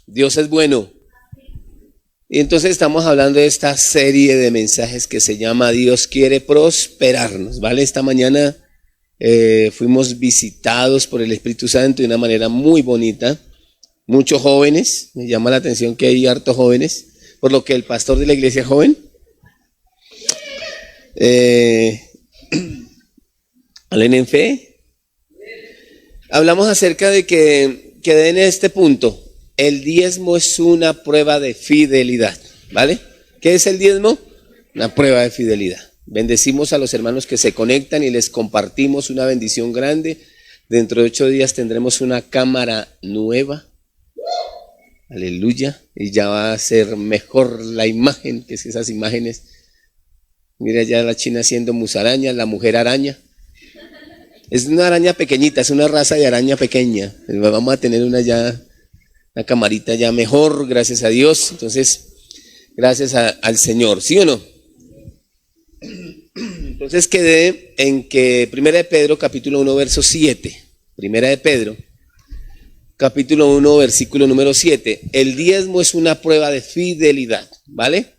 Dios es bueno. Y entonces estamos hablando de esta serie de mensajes que se llama Dios quiere prosperarnos, ¿vale? Esta mañana fuimos visitados por el Espíritu Santo de una manera muy bonita. Muchos jóvenes, me llama la atención que hay hartos jóvenes, por lo que el pastor de la iglesia es joven. ¿Hablen en fe? Hablamos acerca de que en este punto el diezmo es una prueba de fidelidad, ¿vale? ¿Qué es el diezmo? Una prueba de fidelidad. Bendecimos a los hermanos que se conectan y les compartimos una bendición grande. Dentro de 8 días tendremos una cámara nueva. Aleluya. Y ya va a ser mejor la imagen, que es esas imágenes. Mira ya la china haciendo musaraña, la mujer araña. Es una araña pequeñita, es una raza de araña pequeña. Vamos a tener una camarita ya mejor, gracias a Dios. Entonces, gracias al Señor, ¿sí o no? Entonces quedé en que Primera de Pedro, capítulo 1, verso 7. Primera de Pedro, capítulo 1, versículo número 7. El diezmo es una prueba de fidelidad, ¿vale?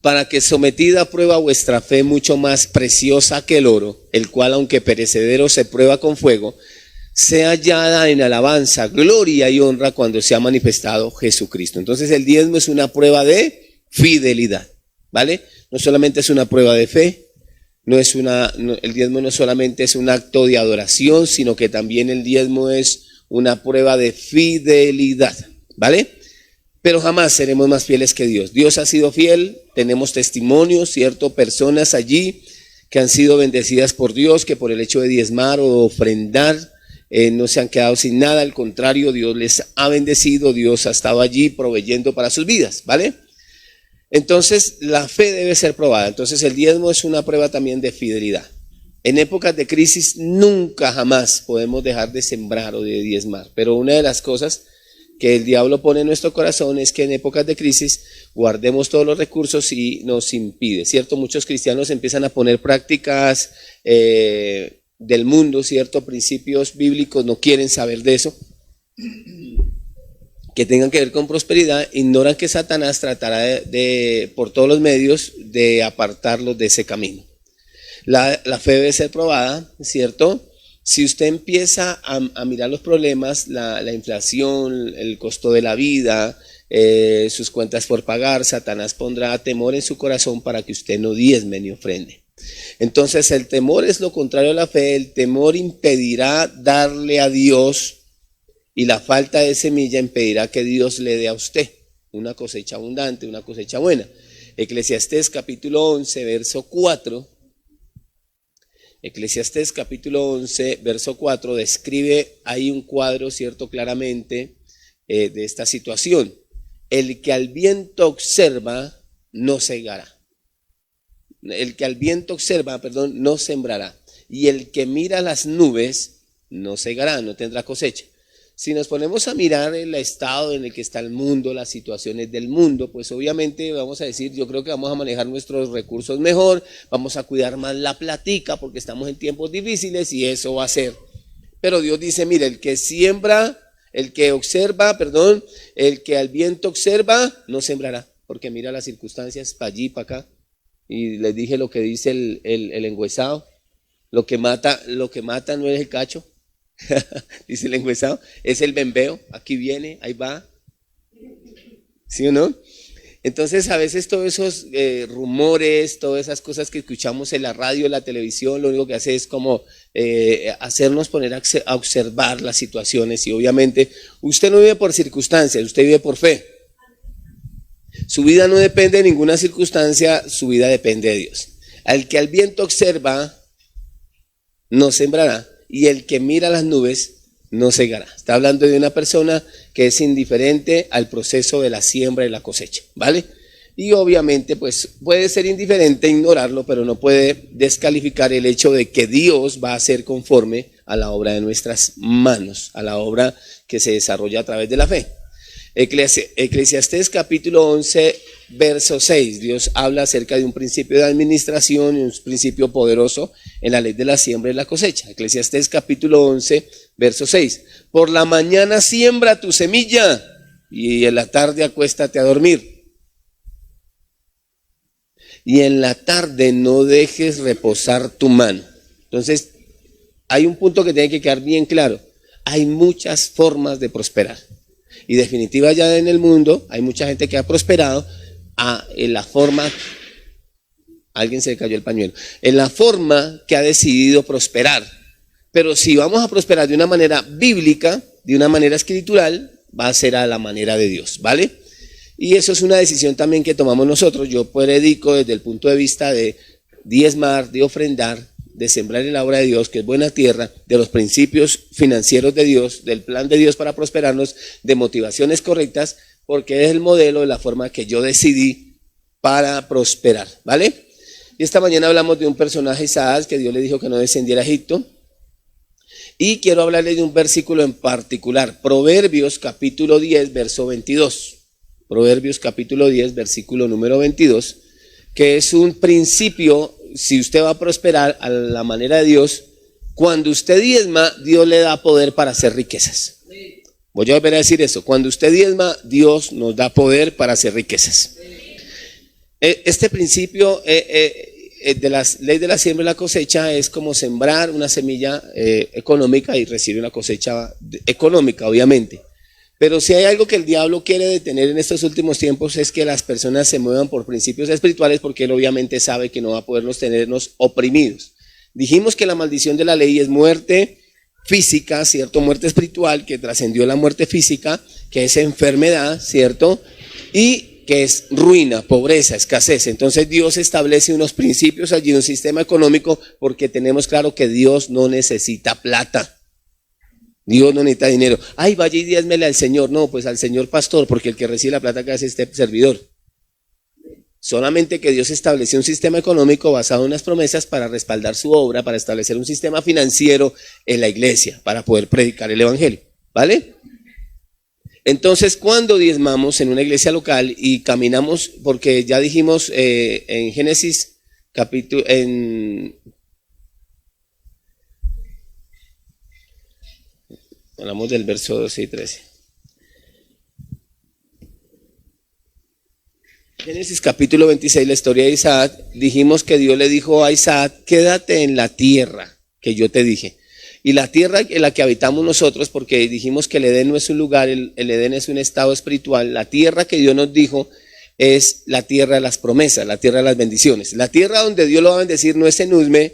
Para que sometida a prueba vuestra fe mucho más preciosa que el oro, el cual aunque perecedero se prueba con fuego, sea hallada en alabanza, gloria y honra cuando se ha manifestado Jesucristo. Entonces el diezmo es una prueba de fidelidad, ¿vale? No solamente es una prueba de fe, el diezmo no solamente es un acto de adoración, sino que también el diezmo es una prueba de fidelidad, ¿vale? Pero jamás seremos más fieles que Dios. Dios ha sido fiel, tenemos testimonios, ¿cierto? Personas allí que han sido bendecidas por Dios, que por el hecho de diezmar o ofrendar, no se han quedado sin nada, al contrario, Dios les ha bendecido, Dios ha estado allí proveyendo para sus vidas, ¿vale? Entonces la fe debe ser probada. Entonces el diezmo es una prueba también de fidelidad. En épocas de crisis nunca jamás podemos dejar de sembrar o de diezmar, pero una de las cosas que el diablo pone en nuestro corazón es que en épocas de crisis guardemos todos los recursos y nos impide, ¿cierto? Muchos cristianos empiezan a poner prácticas del mundo, ¿cierto? Principios bíblicos, no quieren saber de eso, que tengan que ver con prosperidad, ignoran que Satanás tratará por todos los medios de apartarlos de ese camino. La fe debe ser probada, ¿cierto? Si usted empieza a mirar los problemas, la inflación, el costo de la vida, sus cuentas por pagar, Satanás pondrá temor en su corazón para que usted no diezme ni ofrende. Entonces el temor es lo contrario a la fe. El temor impedirá darle a Dios y la falta de semilla impedirá que Dios le dé a usted una cosecha abundante, una cosecha buena. Eclesiastés capítulo 11, verso 4. Eclesiastés capítulo 11, verso 4 describe ahí un cuadro, ¿cierto? Claramente de esta situación. El que al viento observa no segará. El que al viento observa, no sembrará. Y el que mira las nubes no segará, no tendrá cosecha. Si nos ponemos a mirar el estado en el que está el mundo, las situaciones del mundo, pues obviamente vamos a decir, yo creo que vamos a manejar nuestros recursos mejor, vamos a cuidar más la platica porque estamos en tiempos difíciles y eso va a ser. Pero Dios dice, mire, el que siembra, el que observa, el que al viento observa, no sembrará, porque mira las circunstancias para allí, para acá. Y les dije lo que dice el engüesado, lo que mata no es el cacho. Dice el engüesado, es el bembeo, aquí viene, ahí va, ¿sí o no? Entonces a veces todos esos rumores, todas esas cosas que escuchamos en la radio, en la televisión, lo único que hace es como hacernos poner a observar las situaciones. Y obviamente usted no vive por circunstancias, usted vive por fe. Su vida no depende de ninguna circunstancia, su vida depende de Dios. Al que al viento observa no sembrará, y el que mira las nubes no segará. Está hablando de una persona que es indiferente al proceso de la siembra y la cosecha, ¿vale? Y obviamente pues puede ser indiferente, ignorarlo, pero no puede descalificar el hecho de que Dios va a ser conforme a la obra de nuestras manos, a la obra que se desarrolla a través de la fe. Eclesiastés capítulo 11, verso 6, Dios habla acerca de un principio de administración y un principio poderoso en la ley de la siembra y la cosecha. Eclesiastés capítulo 11, Verso 6. Por la mañana siembra tu semilla y en la tarde acuéstate a dormir. Y en la tarde no dejes reposar tu mano. Entonces, hay un punto que tiene que quedar bien claro. Hay muchas formas de prosperar. Y definitiva ya en el mundo hay mucha gente que ha prosperado en la forma, alguien se le cayó el pañuelo, en la forma que ha decidido prosperar. Pero si vamos a prosperar de una manera bíblica, de una manera espiritual, va a ser a la manera de Dios, ¿vale? Y eso es una decisión también que tomamos nosotros. Yo predico desde el punto de vista de diezmar, de ofrendar, de sembrar en la obra de Dios, que es buena tierra, de los principios financieros de Dios, del plan de Dios para prosperarnos, de motivaciones correctas, porque es el modelo de la forma que yo decidí para prosperar, ¿vale? Y esta mañana hablamos de un personaje, Isaac, que Dios le dijo que no descendiera a Egipto. Y quiero hablarle de un versículo en particular, Proverbios capítulo 10, verso 22. Proverbios capítulo 10, versículo número 22, que es un principio. Si usted va a prosperar a la manera de Dios, cuando usted diezma, Dios le da poder para hacer riquezas. Voy a volver a decir eso. Cuando usted diezma, Dios nos da poder para hacer riquezas. Este principio de la ley de la siembra y la cosecha es como sembrar una semilla económica y recibir una cosecha económica, obviamente. Pero si hay algo que el diablo quiere detener en estos últimos tiempos es que las personas se muevan por principios espirituales, porque él obviamente sabe que no va a podernos tenernos oprimidos. Dijimos que la maldición de la ley es muerte física, ¿cierto? Muerte espiritual que trascendió la muerte física, que es enfermedad, ¿cierto? Y que es ruina, pobreza, escasez. Entonces Dios establece unos principios allí, un sistema económico, porque tenemos claro que Dios no necesita plata. Dios no necesita dinero. Ay, vaya y diezmele al Señor. No, pues al Señor pastor, porque el que recibe la plata que hace este servidor. Solamente que Dios estableció un sistema económico basado en unas promesas para respaldar su obra, para establecer un sistema financiero en la iglesia, para poder predicar el evangelio, ¿vale? Entonces, cuando diezmamos en una iglesia local y caminamos, porque ya dijimos en Génesis capítulo, hablamos del verso 12 y 13. Génesis capítulo 26, la historia de Isaac, dijimos que Dios le dijo a Isaac, quédate en la tierra que yo te dije. Y la tierra en la que habitamos nosotros, porque dijimos que el Edén no es un lugar, el Edén es un estado espiritual. La tierra que Dios nos dijo es la tierra de las promesas, la tierra de las bendiciones. La tierra donde Dios lo va a bendecir no es en Usme,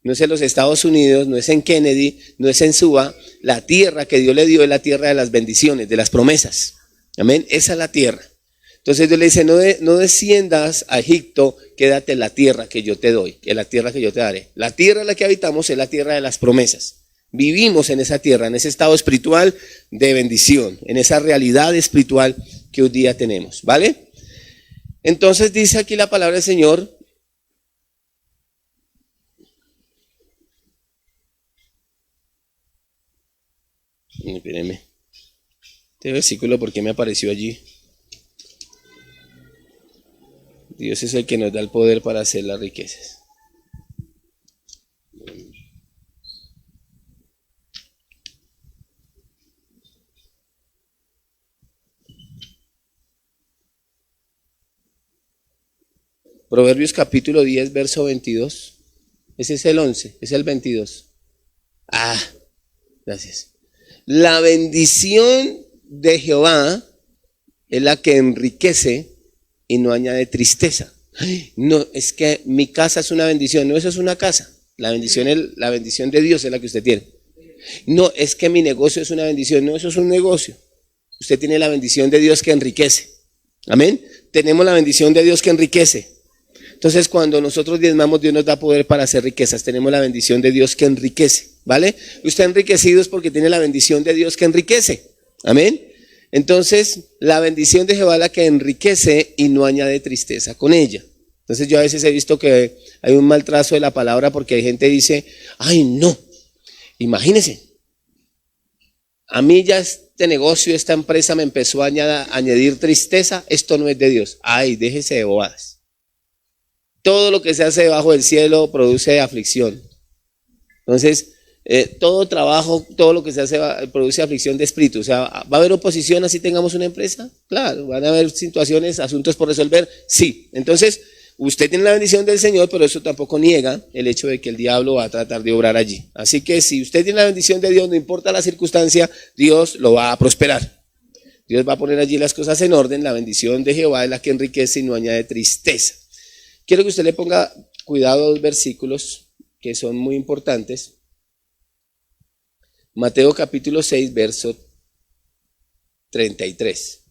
no es en los Estados Unidos, no es en Kennedy, no es en Suba. La tierra que Dios le dio es la tierra de las bendiciones, de las promesas. Amén, esa es la tierra. Entonces Dios le dice, no desciendas a Egipto, quédate en la tierra que yo te doy, en la tierra que yo te daré. La tierra en la que habitamos es la tierra de las promesas. Vivimos en esa tierra, en ese estado espiritual de bendición, en esa realidad espiritual que hoy día tenemos, ¿vale? Entonces dice aquí la palabra del Señor. Espérenme. Este versículo, ¿por qué me apareció allí? Dios es el que nos da el poder para hacer las riquezas. Proverbios capítulo 10, verso 22. Ese es el 11, es el 22. Gracias. La bendición de Jehová es la que enriquece y no añade tristeza. No, es que mi casa es una bendición. No, eso es una casa. La bendición de Dios es la que usted tiene. No, es que mi negocio es una bendición. No, eso es un negocio. Usted tiene la bendición de Dios que enriquece. Amén. Tenemos la bendición de Dios que enriquece. Entonces, cuando nosotros diezmamos, Dios nos da poder para hacer riquezas. Tenemos la bendición de Dios que enriquece, ¿vale? Usted enriquecido es porque tiene la bendición de Dios que enriquece. Amén. Entonces, la bendición de Jehová es la que enriquece y no añade tristeza con ella. Entonces, yo a veces he visto que hay un mal trazo de la palabra porque hay gente que dice, ay, no, imagínese, a mí ya este negocio, esta empresa me empezó a añadir tristeza, esto no es de Dios. Ay, déjese de bobadas. Todo lo que se hace debajo del cielo produce aflicción. Entonces, Todo trabajo, todo lo que se hace produce aflicción de espíritu. O sea, ¿va a haber oposición así tengamos una empresa? Claro. ¿Van a haber situaciones, asuntos por resolver? Sí. Entonces, usted tiene la bendición del Señor, pero eso tampoco niega el hecho de que el diablo va a tratar de obrar allí. Así que si usted tiene la bendición de Dios, no importa la circunstancia, Dios lo va a prosperar. Dios va a poner allí las cosas en orden. La bendición de Jehová es la que enriquece y no añade tristeza. Quiero que usted le ponga cuidado a dos versículos que son muy importantes. Mateo capítulo 6, verso 33.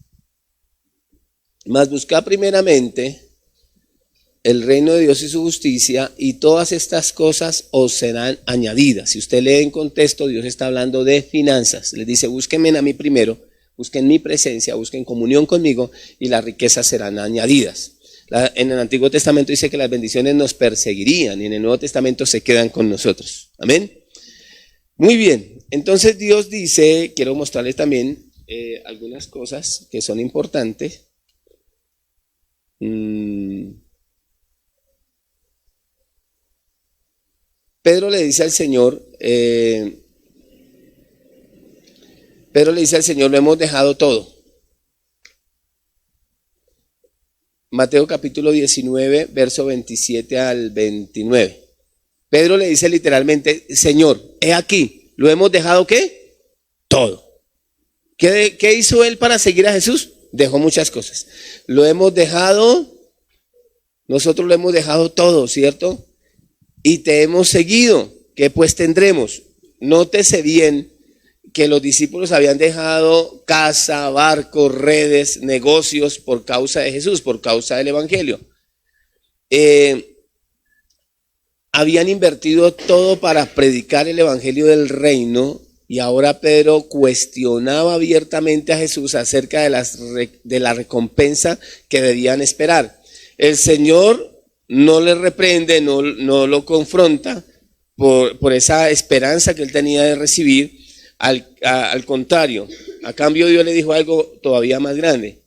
Mas buscad primeramente el reino de Dios y su justicia, y todas estas cosas os serán añadidas. Si usted lee en contexto, Dios está hablando de finanzas. Les dice, búsquenme a mí primero, busquen mi presencia, busquen comunión conmigo, y las riquezas serán añadidas. En el Antiguo Testamento dice que las bendiciones nos perseguirían, y en el Nuevo Testamento se quedan con nosotros. Amén. Muy bien, entonces Dios dice, quiero mostrarles también algunas cosas que son importantes. Pedro le dice al Señor, lo hemos dejado todo. Mateo capítulo 19, verso 27 al 29. Pedro le dice literalmente, Señor, he aquí, ¿lo hemos dejado qué? Todo. ¿Qué hizo él para seguir a Jesús? Dejó muchas cosas. Nosotros lo hemos dejado todo, ¿cierto? Y te hemos seguido, ¿qué pues tendremos? Nótese bien que los discípulos habían dejado casa, barcos, redes, negocios por causa de Jesús, por causa del Evangelio. Habían invertido todo para predicar el Evangelio del reino, y ahora Pedro cuestionaba abiertamente a Jesús acerca de la recompensa que debían esperar. El Señor no le reprende, no lo confronta por esa esperanza que él tenía de recibir. Al contrario, a cambio Dios le dijo algo todavía más grande.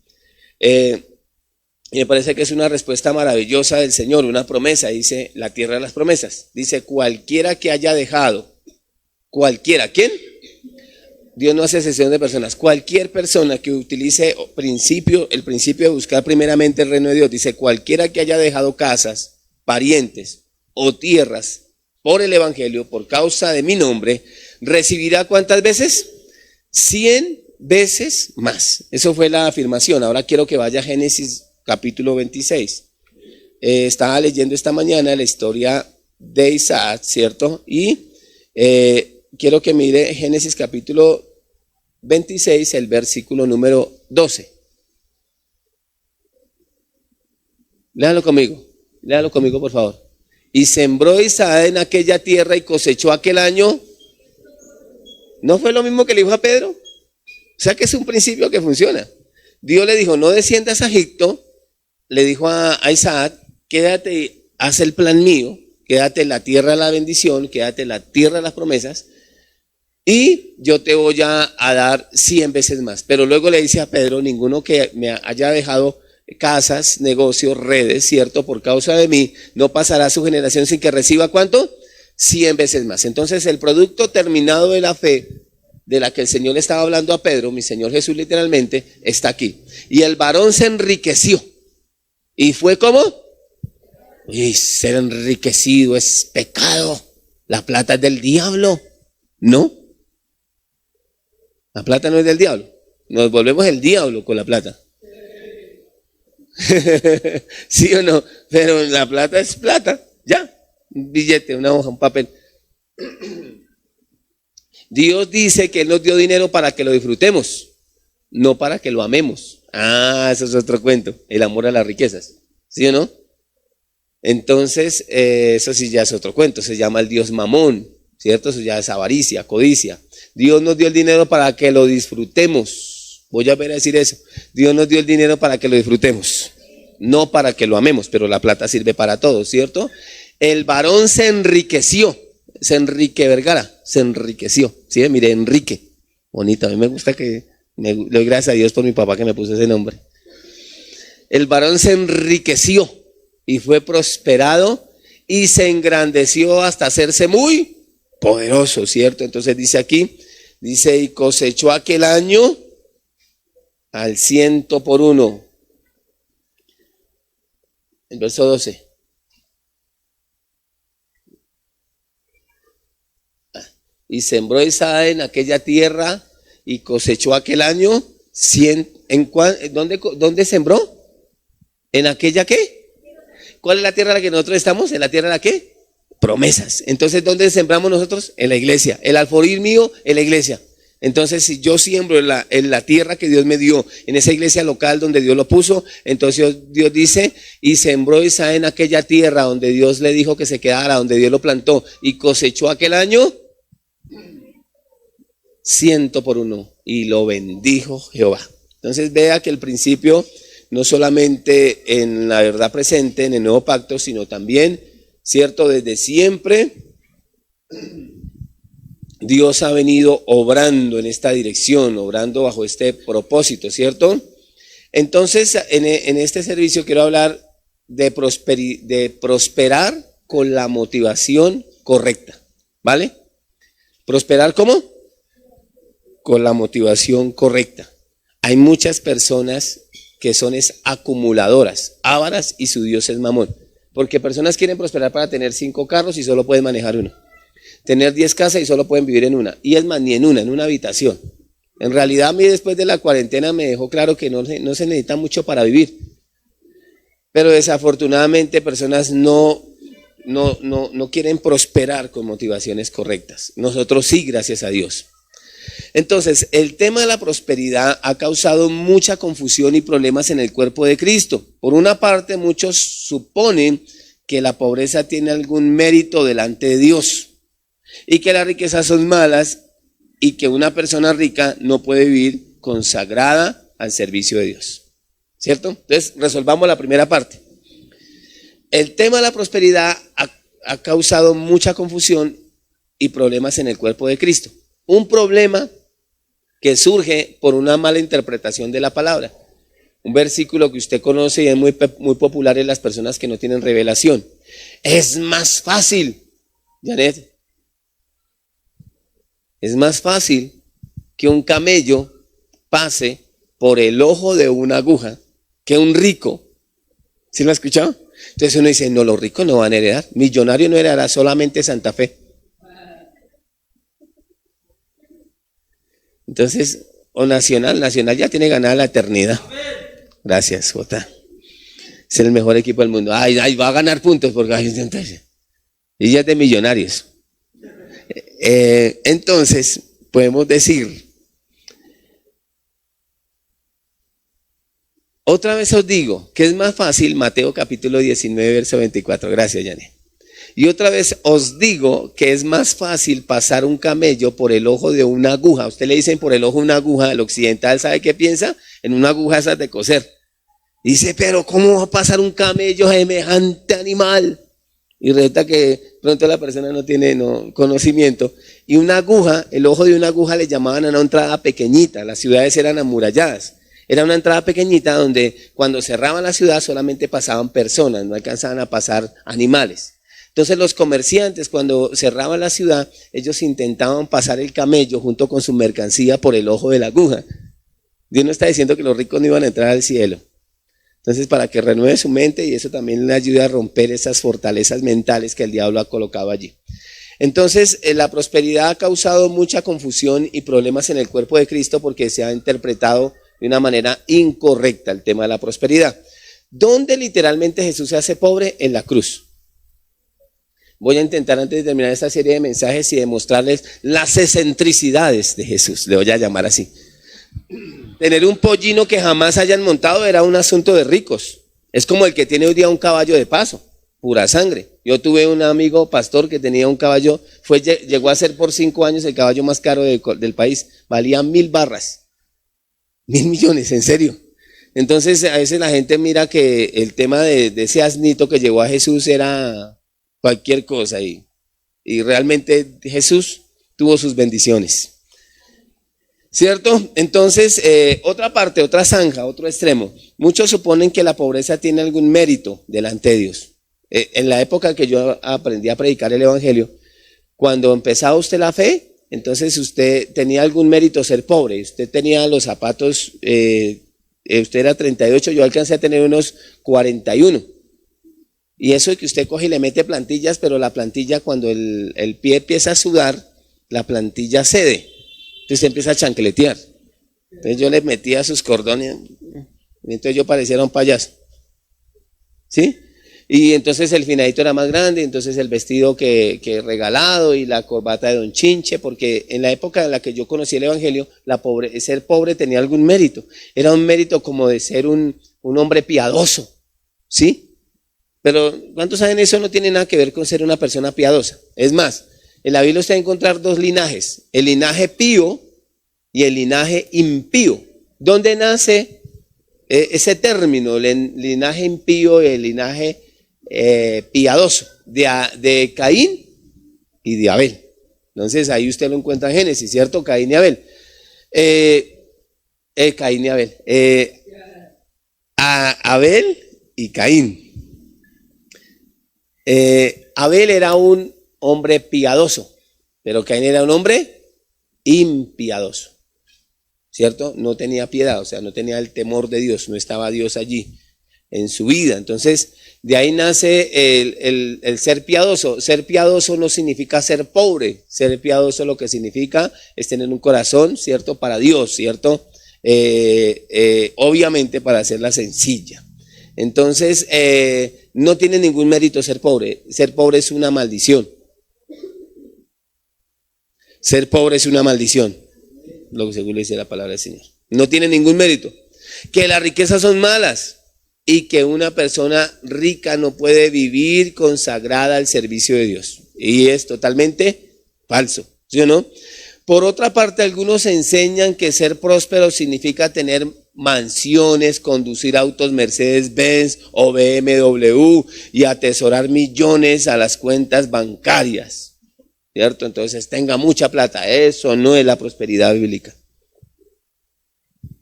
Y me parece que es una respuesta maravillosa del Señor, una promesa. Dice, la tierra de las promesas. Dice, cualquiera que haya dejado, cualquiera, ¿quién? Dios no hace excepción de personas. Cualquier persona que utilice el principio de buscar primeramente el reino de Dios, dice, cualquiera que haya dejado casas, parientes o tierras por el Evangelio, por causa de mi nombre, recibirá ¿cuántas veces? 100 veces más. Eso fue la afirmación. Ahora quiero que vaya a Génesis capítulo 26. Estaba leyendo esta mañana la historia de Isaac, ¿cierto? Y quiero que mire Génesis capítulo 26, el versículo número 12. Léalo conmigo por favor. Y sembró Isaac en aquella tierra y cosechó aquel año. ¿No fue lo mismo que le dijo a Pedro? O sea que es un principio que funciona. Dios le dijo, no desciendas a Egipto. Le dijo a Isaac, quédate, haz el plan mío, quédate en la tierra de la bendición, quédate en la tierra de las promesas, y yo te voy a dar 100 veces más. Pero luego le dice a Pedro, ninguno que me haya dejado casas, negocios, redes, ¿cierto? Por causa de mí, no pasará su generación sin que reciba ¿cuánto? 100 veces más. Entonces el producto terminado de la fe, de la que el Señor le estaba hablando a Pedro, mi Señor Jesús literalmente, está aquí. Y el varón se enriqueció. ¿Y fue como? Uy, ser enriquecido es pecado. La plata es del diablo. ¿No? La plata no es del diablo. Nos volvemos el diablo con la plata. ¿Sí o no? Pero la plata es plata. Ya. Un billete, una hoja, un papel. Dios dice que Él nos dio dinero para que lo disfrutemos, no para que lo amemos. Ah, eso es otro cuento. El amor a las riquezas. ¿Sí o no? Entonces, eso sí ya es otro cuento. Se llama el Dios Mamón, ¿cierto? Eso ya es avaricia, codicia. Dios nos dio el dinero para que lo disfrutemos. Voy a ver a decir eso. Dios nos dio el dinero para que lo disfrutemos, no para que lo amemos, pero la plata sirve para todo, ¿cierto? El varón se enriqueció. Enrique Vergara, se enriqueció. ¿Sí? Mire, Enrique. Bonito. A mí me gusta le doy gracias a Dios por mi papá que me puso ese nombre. El varón se enriqueció y fue prosperado y se engrandeció hasta hacerse muy poderoso, ¿cierto? Entonces dice aquí, dice, y cosechó aquel año al 100 por 1. El verso 12. Y sembró Isaac en aquella tierra y cosechó aquel año 100. ¿Dónde sembró? ¿En aquella qué? ¿Cuál es la tierra en la que nosotros estamos? ¿En la tierra de la qué? Promesas. Entonces, ¿dónde sembramos nosotros? En la iglesia. El alforil mío, en la iglesia. Entonces, si yo siembro en la tierra que Dios me dio, en esa iglesia local donde Dios lo puso, entonces Dios dice, y sembró Isaac en aquella tierra donde Dios le dijo que se quedara, donde Dios lo plantó, y cosechó aquel año 100 por 1, y lo bendijo Jehová. Entonces vea que el principio, no solamente en la verdad presente, en el nuevo pacto, sino también, cierto, desde siempre, Dios ha venido obrando en esta dirección, obrando bajo este propósito, ¿cierto? Entonces, en este servicio quiero hablar de prosperar con la motivación correcta, ¿vale? ¿Prosperar cómo? Con la motivación correcta. Hay muchas personas que son acumuladoras, ávaras, y su Dios es Mamón. Porque personas quieren prosperar para tener 5 carros y solo pueden manejar uno. Tener 10 casas y solo pueden vivir en una. Y es más, ni en una habitación. En realidad, a mí después de la cuarentena me dejó claro que no se necesita mucho para vivir. Pero desafortunadamente personas no quieren prosperar con motivaciones correctas. Nosotros sí, gracias a Dios. Entonces, el tema de la prosperidad ha causado mucha confusión y problemas en el cuerpo de Cristo. Por una parte, muchos suponen que la pobreza tiene algún mérito delante de Dios y que las riquezas son malas y que una persona rica no puede vivir consagrada al servicio de Dios. ¿Cierto? Entonces, resolvamos la primera parte. El tema de la prosperidad ha causado mucha confusión y problemas en el cuerpo de Cristo. Un problema que surge por una mala interpretación de la palabra. Un versículo que usted conoce y es muy popular en las personas que no tienen revelación. Es más fácil, Janet, es más fácil que un camello pase por el ojo de una aguja que un rico. ¿Sí lo ha escuchado? Entonces uno dice, no, los ricos no van a heredar. Millonario no heredará, solamente Santa Fe. Entonces, o Nacional ya tiene ganada la eternidad. Gracias, Jota. Es el mejor equipo del mundo. Ay, va a ganar puntos porque y ya es de millonarios. Entonces, podemos decir, otra vez os digo que es más fácil, Mateo capítulo 19, verso 24. Gracias, Yané. Y otra vez os digo que es más fácil pasar un camello por el ojo de una aguja. Usted le dicen por el ojo de una aguja, el occidental ¿sabe qué piensa? En una aguja esas de coser. Dice, pero ¿cómo va a pasar un camello semejante animal? Y resulta que pronto la persona no tiene conocimiento. Y una aguja, el ojo de una aguja le llamaban a una entrada pequeñita. Las ciudades eran amuralladas. Era una entrada pequeñita donde cuando cerraban la ciudad solamente pasaban personas, no alcanzaban a pasar animales. Entonces los comerciantes cuando cerraban la ciudad, ellos intentaban pasar el camello junto con su mercancía por el ojo de la aguja. Dios no está diciendo que los ricos no iban a entrar al cielo. Entonces para que renueve su mente y eso también le ayude a romper esas fortalezas mentales que el diablo ha colocado allí. Entonces la prosperidad ha causado mucha confusión y problemas en el cuerpo de Cristo porque se ha interpretado de una manera incorrecta el tema de la prosperidad. ¿Dónde literalmente Jesús se hace pobre? En la cruz. Voy a intentar antes de terminar esta serie de mensajes y demostrarles las excentricidades de Jesús, le voy a llamar así. Tener un pollino que jamás hayan montado era un asunto de ricos. Es como el que tiene hoy día un caballo de paso, pura sangre. Yo tuve un amigo pastor que tenía un caballo, llegó a ser por 5 años el caballo más caro del país, valía 1,000 barras, 1,000 millones, en serio. Entonces a veces la gente mira que el tema de ese asnito que llegó a Jesús era cualquier cosa y realmente Jesús tuvo sus bendiciones. ¿Cierto? Entonces, otra parte, otra zanja, otro extremo. Muchos suponen que la pobreza tiene algún mérito delante de Dios. En la época que yo aprendí a predicar el evangelio, Cuando empezaba usted la fe, entonces usted tenía algún mérito ser pobre. Usted tenía los zapatos, usted era 38, yo alcancé a tener unos 41. Y eso de que usted coge y le mete plantillas, pero la plantilla cuando el pie empieza a sudar, la plantilla cede. Entonces empieza a chancletear. Entonces yo le metía sus cordones, y entonces yo pareciera un payaso. ¿Sí? Y entonces el finadito era más grande, entonces el vestido que regalado y la corbata de Don Chinche, porque en la época en la que yo conocí el Evangelio, ser pobre tenía algún mérito. Era un mérito como de ser un hombre piadoso. ¿Sí? Pero ¿cuántos saben eso? No tiene nada que ver con ser una persona piadosa. Es más, en la Biblia usted va a encontrar dos linajes, el linaje pío y el linaje impío. ¿Dónde nace ese término, el linaje impío y el linaje piadoso? De Caín y de Abel. Entonces ahí usted lo encuentra en Génesis, ¿cierto? Caín y Abel. Caín y Abel. Abel y Caín. Abel era un hombre piadoso, pero Caín era un hombre impiadoso, ¿cierto? No tenía piedad, o sea, no tenía el temor de Dios, no estaba Dios allí en su vida. Entonces, de ahí nace el ser piadoso. Ser piadoso no significa ser pobre. Ser piadoso lo que significa es tener un corazón, ¿cierto? Para Dios, ¿cierto? Obviamente para hacerla sencilla. Entonces, no tiene ningún mérito ser pobre. Ser pobre es una maldición. Ser pobre es una maldición, lo que según le dice la palabra del Señor. No tiene ningún mérito. Que las riquezas son malas y que una persona rica no puede vivir consagrada al servicio de Dios. Y es totalmente falso, ¿sí o no? Por otra parte, algunos enseñan que ser próspero significa tener mansiones, conducir autos Mercedes-Benz o BMW y atesorar millones a las cuentas bancarias, ¿cierto? Entonces tenga mucha plata. Eso no es la prosperidad bíblica.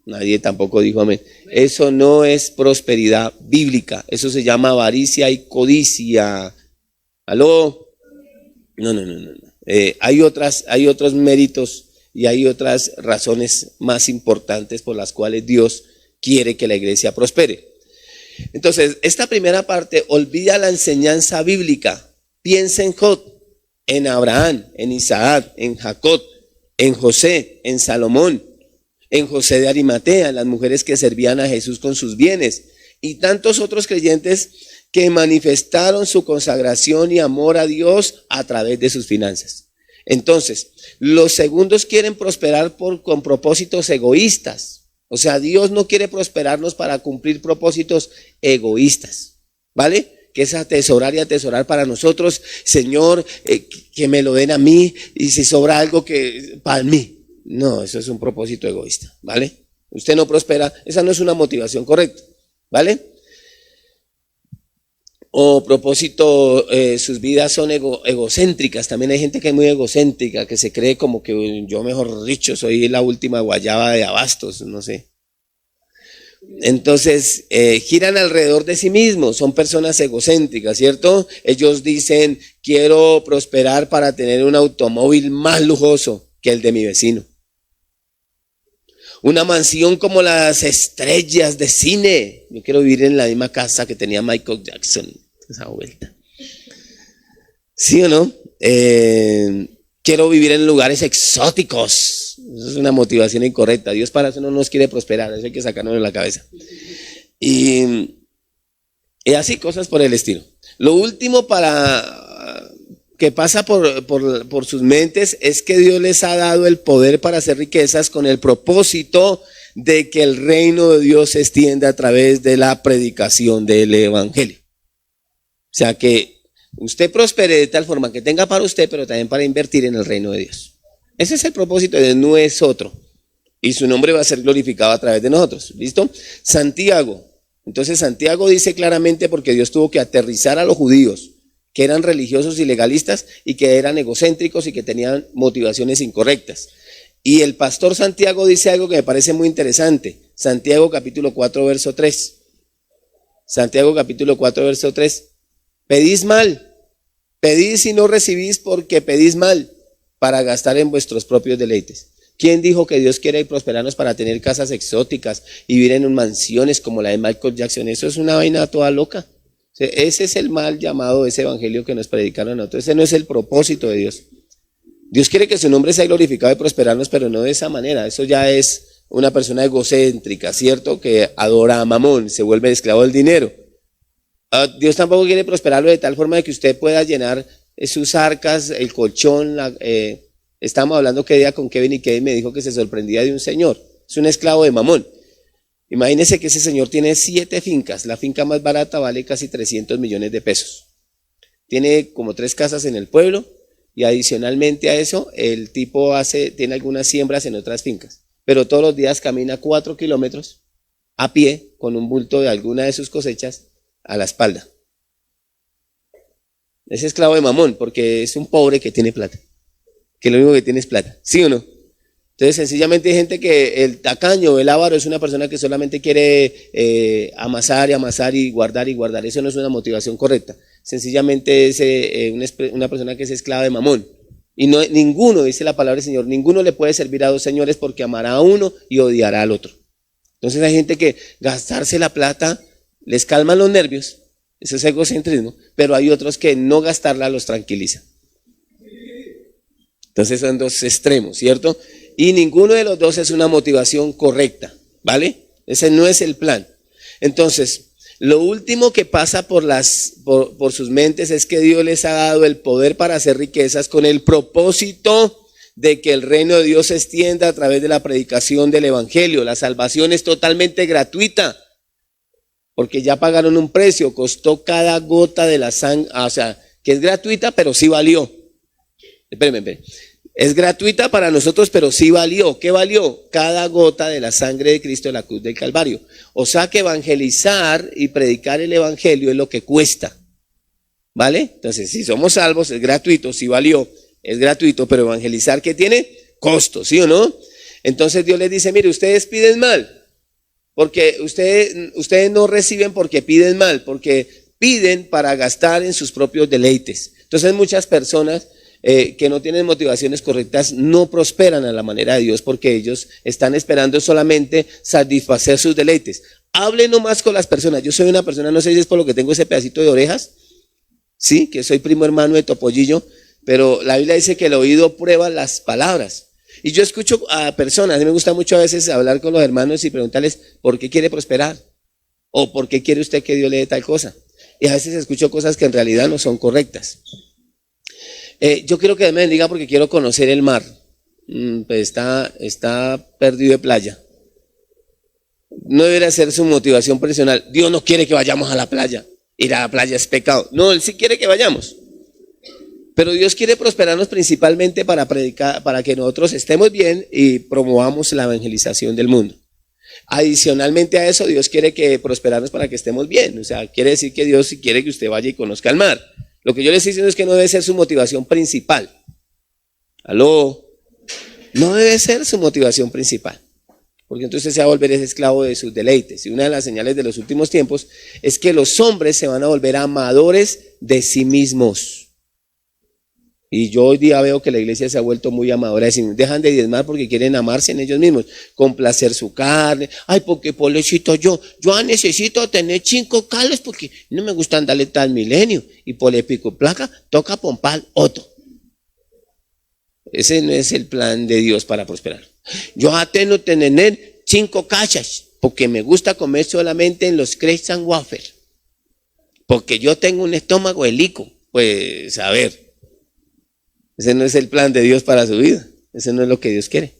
Nadie tampoco dijo amén. Eso no es prosperidad bíblica. Eso se llama avaricia y codicia. ¿Aló? No. Hay otros méritos y hay otras razones más importantes por las cuales Dios quiere que la iglesia prospere. Entonces, esta primera parte olvida la enseñanza bíblica. Piensa en Job, en Abraham, en Isaac, en Jacob, en José, en Salomón, en José de Arimatea, en las mujeres que servían a Jesús con sus bienes y tantos otros creyentes que manifestaron su consagración y amor a Dios a través de sus finanzas. Entonces, los segundos quieren prosperar con propósitos egoístas. O sea, Dios no quiere prosperarnos para cumplir propósitos egoístas, ¿vale? Que es atesorar y atesorar para nosotros. Señor, que me lo den a mí y si sobra algo que para mí. No, eso es un propósito egoísta, ¿vale? Usted no prospera, esa no es una motivación correcta, ¿vale? O propósito, sus vidas son egocéntricas. También hay gente que es muy egocéntrica, que se cree como que yo, mejor dicho, soy la última guayaba de abastos, no sé. Entonces, giran alrededor de sí mismos, son personas egocéntricas, ¿cierto? Ellos dicen, quiero prosperar para tener un automóvil más lujoso que el de mi vecino. Una mansión como las estrellas de cine. Yo quiero vivir en la misma casa que tenía Michael Jackson. Esa vuelta. ¿Sí o no? Quiero vivir en lugares exóticos. Eso es una motivación incorrecta. Dios para eso no nos quiere prosperar. Eso hay que sacarnos de la cabeza. Y así cosas por el estilo. Lo último que pasa por sus mentes es que Dios les ha dado el poder para hacer riquezas con el propósito de que el reino de Dios se extienda a través de la predicación del evangelio. O sea, que usted prospere de tal forma que tenga para usted, pero también para invertir en el reino de Dios. Ese es el propósito de Dios, no es otro. Y su nombre va a ser glorificado a través de nosotros. ¿Listo? Santiago. Entonces Santiago dice claramente, porque Dios tuvo que aterrizar a los judíos que eran religiosos y legalistas y que eran egocéntricos y que tenían motivaciones incorrectas. Y el pastor Santiago dice algo que me parece muy interesante. Santiago capítulo 4, verso 3. Santiago capítulo 4, verso 3. Pedís mal Pedís y no recibís porque pedís mal para gastar en vuestros propios deleites. ¿Quién dijo que Dios quiere prosperarnos para tener casas exóticas y vivir en mansiones como la de Michael Jackson? Eso es una vaina toda loca. Ese es el mal llamado de ese evangelio que nos predicaron a nosotros. Ese no es el propósito de Dios. Dios quiere que su nombre sea glorificado y prosperarnos, pero no de esa manera. Eso ya es una persona egocéntrica, ¿cierto? Que adora a Mamón, se vuelve esclavo del dinero. Dios tampoco quiere prosperarlo de tal forma de que usted pueda llenar sus arcas, el colchón. Estamos hablando que día con Kevin y Kevin me dijo que se sorprendía de un señor. Es un esclavo de Mamón. Imagínese que ese señor tiene 7 fincas. La finca más barata vale casi 300 millones de pesos. Tiene como 3 casas en el pueblo y adicionalmente a eso el tipo tiene algunas siembras en otras fincas. Pero todos los días camina 4 kilómetros a pie con un bulto de alguna de sus cosechas a la espalda. Es esclavo de Mamón porque es un pobre que tiene plata. Que lo único que tiene es plata. ¿Sí o no? Entonces, sencillamente hay gente que el tacaño, el avaro, es una persona que solamente quiere amasar y amasar y guardar y guardar. Eso no es una motivación correcta. Sencillamente es una persona que es esclava de Mamón. Y no, ninguno, dice la palabra del Señor, ninguno le puede servir a 2 señores porque amará a uno y odiará al otro. Entonces hay gente que gastarse la plata les calman los nervios, eso es egocentrismo, pero hay otros que no gastarla los tranquiliza. Entonces son 2 extremos, ¿cierto? Y ninguno de los 2 es una motivación correcta, ¿vale? Ese no es el plan. Entonces, lo último que pasa por sus mentes es que Dios les ha dado el poder para hacer riquezas con el propósito de que el reino de Dios se extienda a través de la predicación del evangelio. La salvación es totalmente gratuita, porque ya pagaron un precio, costó cada gota de la sangre, o sea, que es gratuita, pero sí valió. Espérenme. Es gratuita para nosotros, pero sí valió. ¿Qué valió? Cada gota de la sangre de Cristo en la cruz del Calvario. O sea que evangelizar y predicar el evangelio es lo que cuesta. ¿Vale? Entonces, si somos salvos, es gratuito, sí valió, es gratuito, pero evangelizar, ¿qué tiene? Costo, ¿sí o no? Entonces Dios les dice, mire, ustedes piden mal, porque ustedes no reciben porque piden mal, porque piden para gastar en sus propios deleites. Entonces muchas personas que no tienen motivaciones correctas no prosperan a la manera de Dios porque ellos están esperando solamente satisfacer sus deleites. Hable nomás con las personas. Yo soy una persona, no sé si es por lo que tengo ese pedacito de orejas, sí, que soy primo hermano de Topollillo, pero la Biblia dice que el oído prueba las palabras. Y yo escucho a personas, a mí me gusta mucho a veces hablar con los hermanos y preguntarles por qué quiere prosperar o por qué quiere usted que Dios le dé tal cosa. Y a veces escucho cosas que en realidad no son correctas. Yo quiero que Dios me bendiga porque quiero conocer el mar. Pues está perdido de playa. No debería ser su motivación personal. Dios no quiere que vayamos a la playa. Ir a la playa es pecado. No, Él sí quiere que vayamos. Pero Dios quiere prosperarnos principalmente para predicar, para que nosotros estemos bien y promovamos la evangelización del mundo. Adicionalmente a eso, Dios quiere que prosperarnos para que estemos bien. O sea, quiere decir que Dios quiere que usted vaya y conozca el mar. Lo que yo le estoy diciendo es que no debe ser su motivación principal. ¿Aló? No debe ser su motivación principal. Porque entonces se va a volver ese esclavo de sus deleites. Y una de las señales de los últimos tiempos es que los hombres se van a volver amadores de sí mismos. Y yo hoy día veo que la iglesia se ha vuelto muy amadora de sí mismos. Dejan de diezmar porque quieren amarse en ellos mismos, complacer su carne. Ay, porque pobrecito yo necesito tener 5 calos porque no me gusta andarle tal milenio. Y por el pico placa toca pompar otro. Ese no es el plan de Dios para prosperar. Yo tengo que tener 5 cachas porque me gusta comer solamente en los crepes and waffles. Porque yo tengo un estómago helico. Pues a ver. Ese no es el plan de Dios para su vida. Ese no es lo que Dios quiere.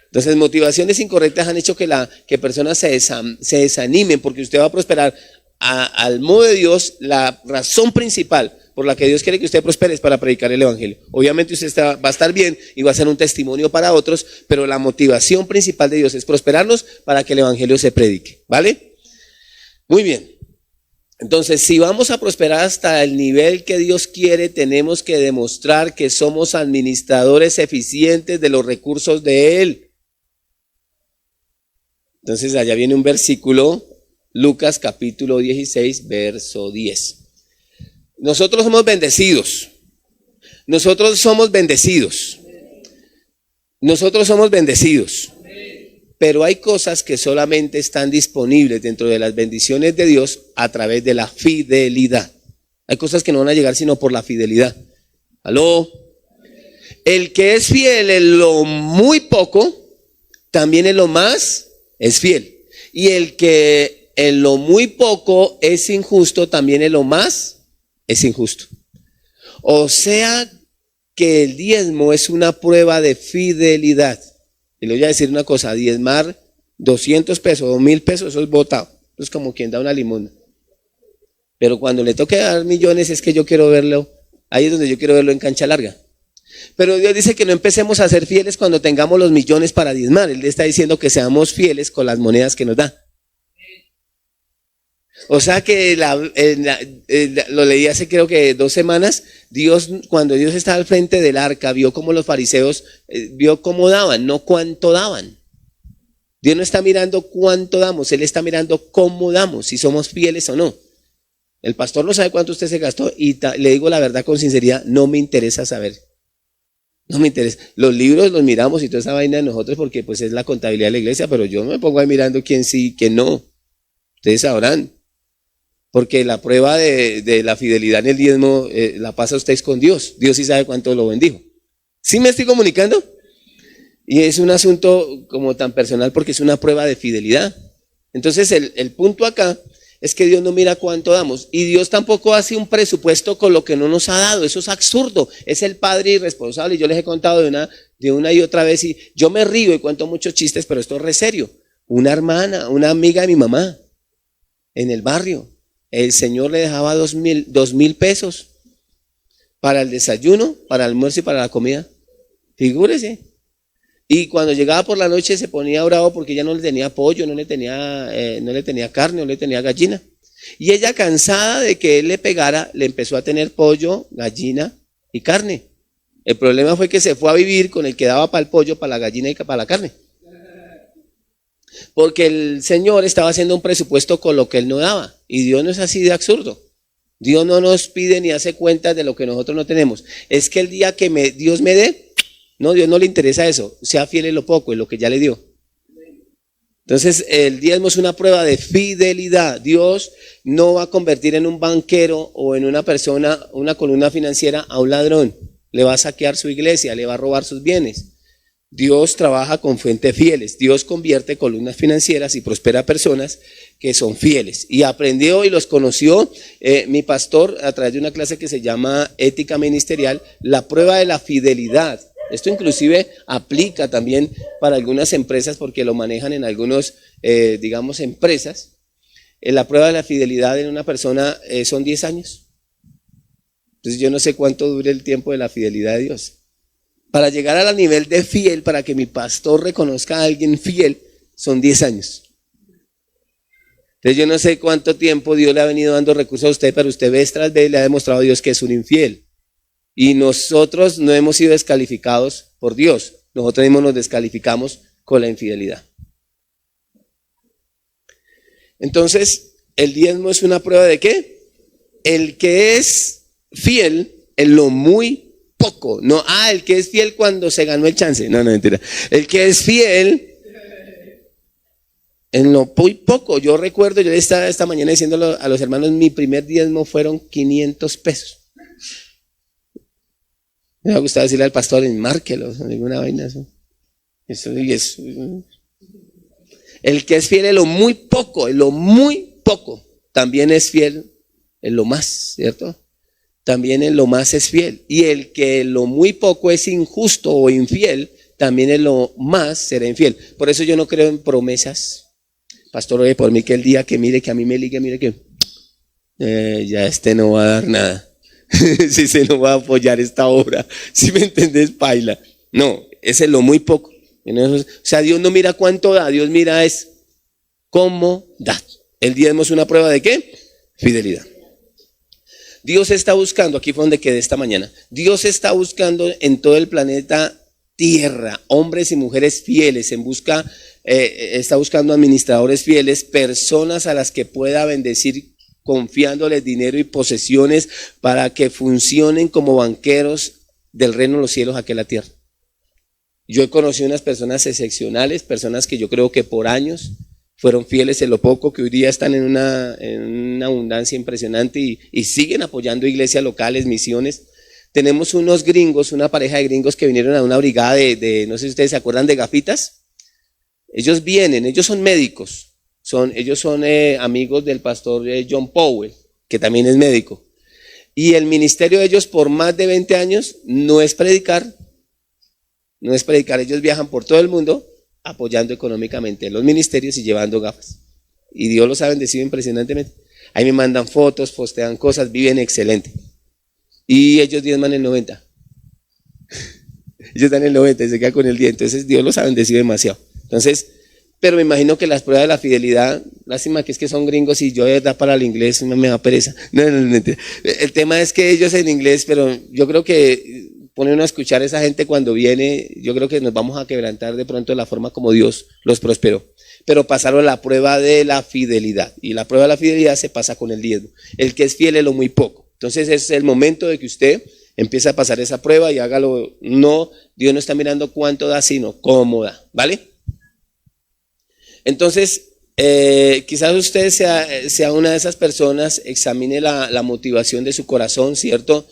Entonces, motivaciones incorrectas han hecho que personas se desanimen porque usted va a prosperar al modo de Dios. La razón principal por la que Dios quiere que usted prospere es para predicar el evangelio. Obviamente usted va a estar bien y va a ser un testimonio para otros, pero la motivación principal de Dios es prosperarnos para que el evangelio se predique. ¿Vale? Muy bien. Entonces, si vamos a prosperar hasta el nivel que Dios quiere, tenemos que demostrar que somos administradores eficientes de los recursos de Él. Entonces, allá viene un versículo, Lucas capítulo 16, verso 10. Nosotros somos bendecidos, Nosotros somos bendecidos. Nosotros somos bendecidos. Pero hay cosas que solamente están disponibles dentro de las bendiciones de Dios a través de la fidelidad. Hay cosas que no van a llegar sino por la fidelidad. ¿Aló? El que es fiel en lo muy poco, también en lo más es fiel. Y el que en lo muy poco es injusto, también en lo más es injusto. O sea que el diezmo es una prueba de fidelidad. Y le voy a decir una cosa, diezmar 200 pesos o 1000 pesos, eso es botado. Eso es como quien da una limosna. Pero cuando le toque dar millones es que yo quiero verlo, ahí es donde yo quiero verlo en cancha larga. Pero Dios dice que no empecemos a ser fieles cuando tengamos los millones para diezmar. Él está diciendo que seamos fieles con las monedas que nos da. O sea que lo leí hace creo que 2 semanas. Dios, cuando Dios estaba al frente del arca, vio cómo los fariseos, vio cómo daban, no cuánto daban. Dios no está mirando cuánto damos, Él está mirando cómo damos, si somos fieles o no. El pastor no sabe cuánto usted se gastó y le digo la verdad con sinceridad, no me interesa saber. No me interesa. Los libros los miramos y toda esa vaina de nosotros porque pues es la contabilidad de la iglesia, pero yo no me pongo ahí mirando quién sí y quién no. Ustedes sabrán. Porque la prueba de la fidelidad en el diezmo la pasa usted con Dios. Dios sí sabe cuánto lo bendijo. ¿Sí me estoy comunicando? Y es un asunto como tan personal porque es una prueba de fidelidad. Entonces el punto acá es que Dios no mira cuánto damos. Y Dios tampoco hace un presupuesto con lo que no nos ha dado. Eso es absurdo. Es el padre irresponsable. Y yo les he contado de una y otra vez. Y yo me río y cuento muchos chistes, pero esto es re serio. Una hermana, una amiga de mi mamá, en el barrio. El Señor le dejaba 2,000 pesos para el desayuno, para el almuerzo y para la comida. Figúrese. Y cuando llegaba por la noche se ponía bravo porque ya no le tenía pollo, no le tenía carne, no le tenía gallina. Y ella, cansada de que él le pegara, le empezó a tener pollo, gallina y carne. El problema fue que se fue a vivir con el que daba para el pollo, para la gallina y para la carne. Porque el Señor estaba haciendo un presupuesto con lo que Él no daba. Y Dios no es así de absurdo. Dios no nos pide ni hace cuentas de lo que nosotros no tenemos. Es que el día que Dios me dé, no, Dios no le interesa eso. Sea fiel en lo poco, en lo que ya le dio. Entonces el diezmo es una prueba de fidelidad. Dios no va a convertir en un banquero o en una persona, una columna financiera a un ladrón. Le va a saquear su iglesia, le va a robar sus bienes. Dios trabaja con fuentes fieles. Dios convierte columnas financieras y prospera a personas que son fieles. Y aprendió y los conoció mi pastor a través de una clase que se llama Ética Ministerial, la prueba de la fidelidad. Esto inclusive aplica también para algunas empresas porque lo manejan en algunos, empresas. La prueba de la fidelidad en una persona son 10 años. Entonces yo no sé cuánto dure el tiempo de la fidelidad de Dios. Para llegar al nivel de fiel, para que mi pastor reconozca a alguien fiel, son 10 años. Entonces yo no sé cuánto tiempo Dios le ha venido dando recursos a usted, pero usted vez tras vez le ha demostrado a Dios que es un infiel. Y nosotros no hemos sido descalificados por Dios. Nosotros mismos nos descalificamos con la infidelidad. Entonces, ¿el diezmo es una prueba de qué? El que es fiel en lo muy poco, no, el que es fiel cuando se ganó el chance, no, mentira, el que es fiel en lo muy poco. Yo recuerdo, yo estaba esta mañana diciéndolo a los hermanos, mi primer diezmo fueron 500 pesos. Me ha gustado decirle al pastor, enmárquelo, ninguna vaina eso. El que es fiel en lo muy poco, también es fiel en lo más, ¿cierto? También en lo más es fiel. Y el que en lo muy poco es injusto o infiel, también en lo más será infiel. Por eso yo no creo en promesas. Pastor, oye por mí que el día que mire que a mí me ligue, mire que ya no va a dar nada. Si se no va a apoyar esta obra. Si me entendés, paila. No, es en lo muy poco. O sea, Dios no mira cuánto da, Dios mira es cómo da. El diezmo es una prueba de ¿qué? Fidelidad. Dios está buscando, aquí fue donde quedé esta mañana, Dios está buscando en todo el planeta Tierra, hombres y mujeres fieles, está buscando administradores fieles, personas a las que pueda bendecir confiándoles dinero y posesiones para que funcionen como banqueros del reino de los cielos aquí en la tierra. Yo he conocido unas personas excepcionales, personas que yo creo que por años fueron fieles en lo poco, que hoy día están en una abundancia impresionante y siguen apoyando iglesias locales, misiones. Tenemos unos gringos, una pareja de gringos que vinieron a una brigada no sé si ustedes se acuerdan de gafitas. Ellos vienen, ellos son médicos, ellos son amigos del pastor John Powell, que también es médico. Y el ministerio de ellos por más de 20 años no es predicar, ellos viajan por todo el mundo apoyando económicamente los ministerios y llevando gafas. Y Dios los ha bendecido impresionantemente. Ahí me mandan fotos, postean cosas, viven excelente. Y ellos diezman el 90. Ellos dan el 90 y se quedan con el 10. Entonces Dios los ha bendecido demasiado. Entonces, pero me imagino que las pruebas de la fidelidad, lástima que es que son gringos y yo de verdad para el inglés no me da pereza. No. El tema es que ellos en inglés, pero yo creo que pone uno a escuchar a esa gente cuando viene, yo creo que nos vamos a quebrantar de pronto de la forma como Dios los prosperó. Pero pasaron la prueba de la fidelidad. Y la prueba de la fidelidad se pasa con el diezmo. El que es fiel en lo muy poco. Entonces es el momento de que usted empiece a pasar esa prueba y hágalo. No, Dios no está mirando cuánto da, sino cómo da. ¿Vale? Entonces, quizás usted sea una de esas personas, examine la motivación de su corazón, ¿cierto?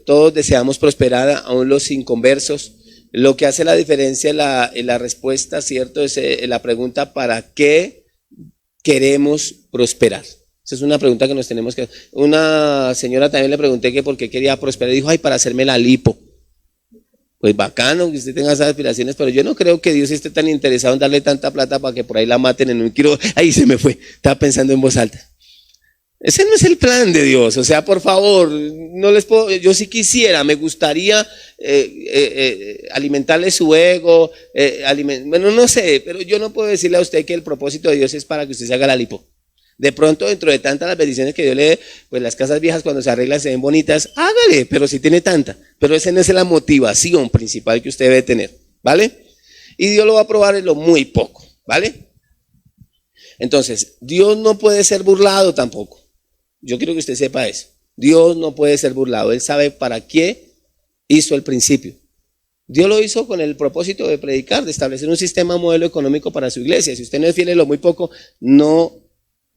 Todos deseamos prosperar, aún los inconversos. Lo que hace la diferencia en la respuesta, ¿cierto? Es la pregunta: ¿para qué queremos prosperar? Esa es una pregunta que nos tenemos que hacer. Una señora también le pregunté que por qué quería prosperar. Dijo: ay, para hacerme la lipo. Pues bacano que usted tenga esas aspiraciones, pero yo no creo que Dios esté tan interesado en darle tanta plata para que por ahí la maten en un quirófano. Ahí se me fue, estaba pensando en voz alta. Ese no es el plan de Dios. O sea, por favor, no les puedo, yo sí quisiera, me gustaría alimentarle su ego, bueno, no sé, pero yo no puedo decirle a usted que el propósito de Dios es para que usted se haga la lipo. De pronto, dentro de tantas las bendiciones que Dios le dé, pues las casas viejas cuando se arreglan se ven bonitas, hágale, pero si tiene tanta. Pero esa no es la motivación principal que usted debe tener, ¿vale? Y Dios lo va a probar en lo muy poco, ¿vale? Entonces, Dios no puede ser burlado tampoco. Yo quiero que usted sepa eso. Dios no puede ser burlado. Él sabe para qué hizo el principio. Dios lo hizo con el propósito de predicar, de establecer un sistema modelo económico para su iglesia. Si usted no es fiel en lo muy poco, no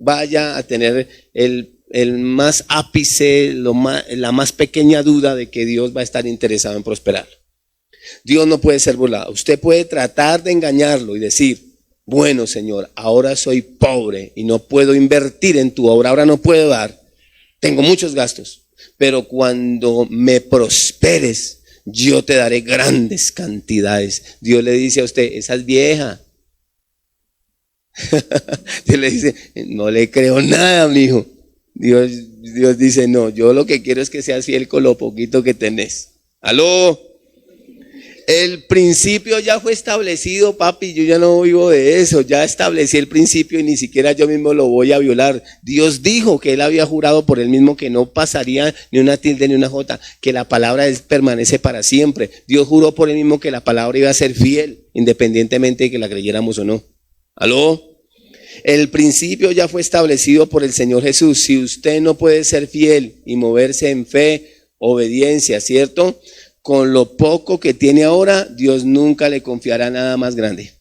vaya a tener el más ápice, la más pequeña duda de que Dios va a estar interesado en prosperar. Dios no puede ser burlado. Usted puede tratar de engañarlo y decir: bueno, Señor, ahora soy pobre y no puedo invertir en tu obra, ahora no puedo dar, tengo muchos gastos, pero cuando me prosperes, yo te daré grandes cantidades. Dios le dice a usted: esa es vieja. Dios le dice: no le creo nada, mi hijo. Dios dice: no, yo lo que quiero es que seas fiel con lo poquito que tenés. ¿Aló? El principio ya fue establecido, papi. Yo ya no vivo de eso. Ya establecí el principio y ni siquiera yo mismo lo voy a violar. Dios dijo que Él había jurado por Él mismo que no pasaría ni una tilde ni una jota, que la palabra permanece para siempre. Dios juró por Él mismo que la palabra iba a ser fiel, independientemente de que la creyéramos o no. ¿Aló? El principio ya fue establecido por el Señor Jesús. Si usted no puede ser fiel y moverse en fe, obediencia, ¿cierto? Con lo poco que tiene ahora, Dios nunca le confiará nada más grande.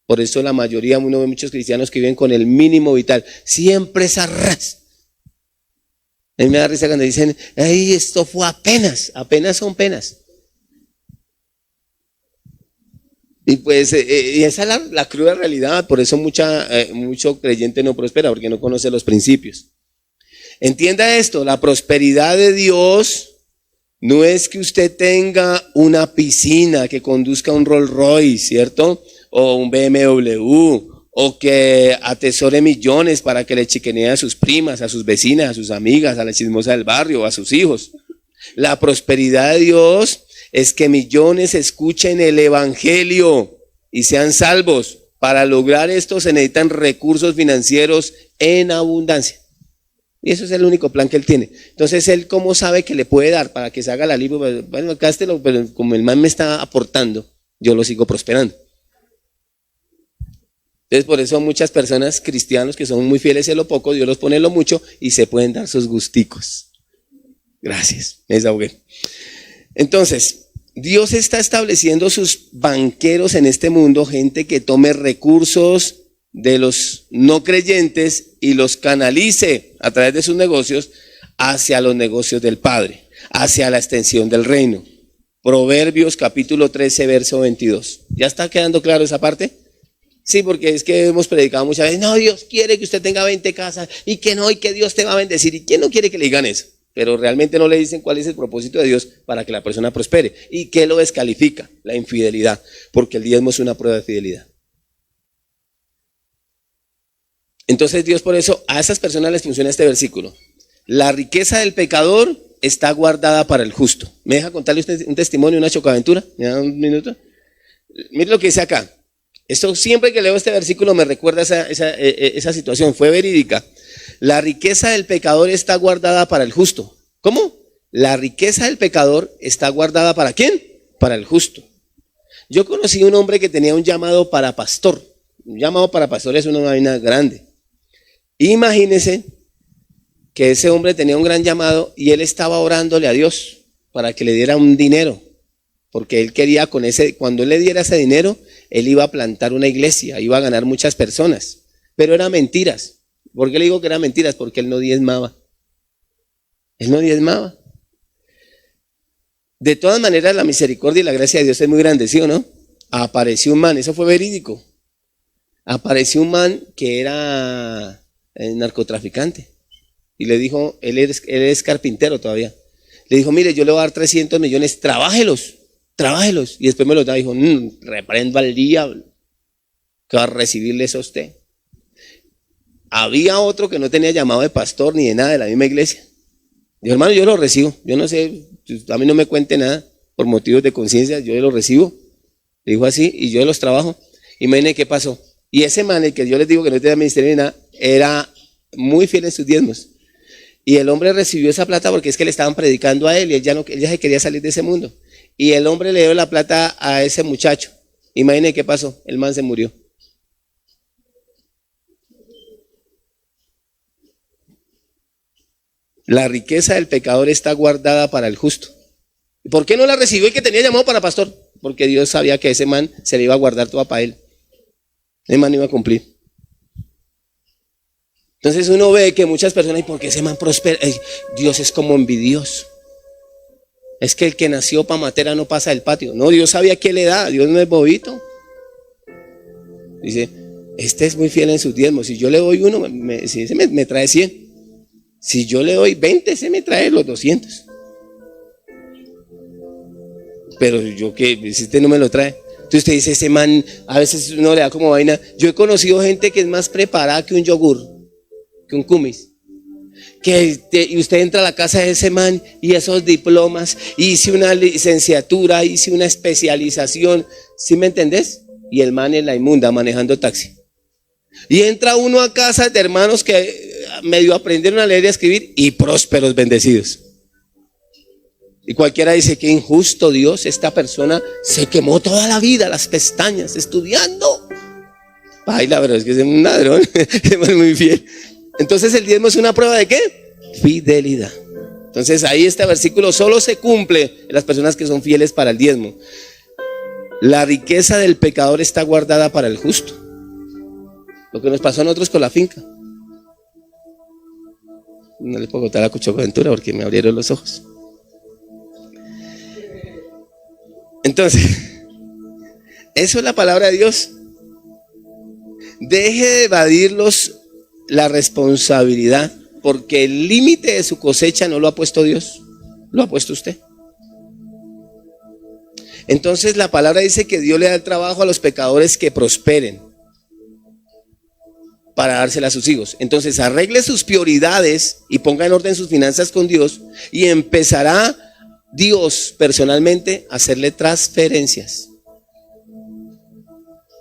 Por eso la mayoría, uno ve muchos cristianos que viven con el mínimo vital. Siempre es arras. A mí me da risa cuando dicen: ay, esto fue apenas son penas. Y pues y esa es la cruda realidad. Por eso mucho creyente no prospera, porque no conoce los principios. Entienda esto: la prosperidad de Dios no es que usted tenga una piscina, que conduzca un Rolls Royce, ¿cierto? O un BMW, o que atesore millones para que le chiquenee a sus primas, a sus vecinas, a sus amigas, a la chismosa del barrio, a sus hijos. La prosperidad de Dios es que millones escuchen el evangelio y sean salvos. Para lograr esto se necesitan recursos financieros en abundancia. Y eso es el único plan que Él tiene. Entonces, Él, ¿cómo sabe que le puede dar para que se haga la lipo? Bueno, gástelo, pero como el man me está aportando, yo lo sigo prosperando. Entonces, por eso muchas personas cristianos que son muy fieles en lo poco, Dios los pone en lo mucho y se pueden dar sus gusticos. Gracias, me desahogué. Entonces, Dios está estableciendo sus banqueros en este mundo, gente que tome recursos de los no creyentes y los canalice a través de sus negocios hacia los negocios del Padre, hacia la extensión del reino. Proverbios capítulo 13, verso 22. ¿Ya está quedando claro esa parte? Sí, porque es que hemos predicado muchas veces, no, Dios quiere que usted tenga 20 casas y que no, y que Dios te va a bendecir. ¿Y quién no quiere que le digan eso? Pero realmente no le dicen cuál es el propósito de Dios para que la persona prospere. ¿Y qué lo descalifica? La infidelidad, porque el diezmo es una prueba de fidelidad. Entonces Dios por eso a esas personas les funciona este versículo. La riqueza del pecador está guardada para el justo. ¿Me deja contarle usted un testimonio, una chocaventura? ¿Me da un minuto? Mire lo que dice acá. Esto siempre que leo este versículo me recuerda esa situación, fue verídica. La riqueza del pecador está guardada para el justo. ¿Cómo? La riqueza del pecador está guardada ¿para quién? Para el justo. Yo conocí un hombre que tenía un llamado para pastor. Un llamado para pastor es una vaina grande. Imagínense que ese hombre tenía un gran llamado y él estaba orándole a Dios para que le diera un dinero. Porque él quería cuando él le diera ese dinero, él iba a plantar una iglesia, iba a ganar muchas personas. Pero eran mentiras. ¿Por qué le digo que eran mentiras? Porque él no diezmaba. Él no diezmaba. De todas maneras, la misericordia y la gracia de Dios es muy grande, ¿sí o no? Apareció un man, eso fue verídico. Apareció un man que era narcotraficante. Y le dijo, él es carpintero todavía. Le dijo, mire, yo le voy a dar 300 millones, trabájelos. Y después me lo da, dijo, reprendo al diablo, que va a recibirle eso a usted. Había otro que no tenía llamado de pastor ni de nada de la misma iglesia. Dijo, hermano, yo lo recibo, yo no sé, a mí no me cuente nada, por motivos de conciencia, yo lo recibo. Le dijo así, y yo los trabajo. Imagínense qué pasó. Y ese man, el que yo les digo que no tenía ministerio ni nada, era muy fiel en sus diezmos. Y el hombre recibió esa plata porque es que le estaban predicando a él y él ya se quería salir de ese mundo. Y el hombre le dio la plata a ese muchacho. Imagínense qué pasó, el man se murió. La riqueza del pecador está guardada para el justo. ¿Por qué no la recibió el que tenía llamado para pastor? Porque Dios sabía que ese man se le iba a guardar toda para él. Ese man iba a cumplir. Entonces uno ve que muchas personas, ¿y por qué ese man prospera? Dios es como envidioso. Es que el que nació para matera no pasa del patio. No, Dios sabía qué le da, Dios no es bobito. Dice, este es muy fiel en sus diezmos. Si yo le doy uno, si ese me trae 100. Si yo le doy 20, ese me trae los 200. Pero yo que, si este no me lo trae. Entonces usted dice, ese man, a veces uno le da como vaina. Yo he conocido gente que es más preparada que un yogur, que un kumis. Y usted entra a la casa de ese man y esos diplomas, hice una licenciatura, hice una especialización, ¿sí me entendés? Y el man en la inmunda manejando taxi. Y entra uno a casa de hermanos que medio aprendieron a leer y a escribir y prósperos, bendecidos. Y cualquiera dice, qué injusto Dios, esta persona se quemó toda la vida las pestañas estudiando. Ay, la verdad es que es un ladrón, es muy fiel. Entonces el diezmo es una prueba de ¿qué? Fidelidad. Entonces ahí este versículo solo se cumple en las personas que son fieles para el diezmo. La riqueza del pecador está guardada para el justo. Lo que nos pasó a nosotros con la finca. No les puedo contar la chocaventura porque me abrieron los ojos. Entonces, eso es la palabra de Dios. Deje de evadirlos la responsabilidad, porque el límite de su cosecha no lo ha puesto Dios, lo ha puesto usted. Entonces la palabra dice que Dios le da el trabajo a los pecadores que prosperen para dársela a sus hijos. Entonces arregle sus prioridades y ponga en orden sus finanzas con Dios y empezará Dios personalmente a hacerle transferencias.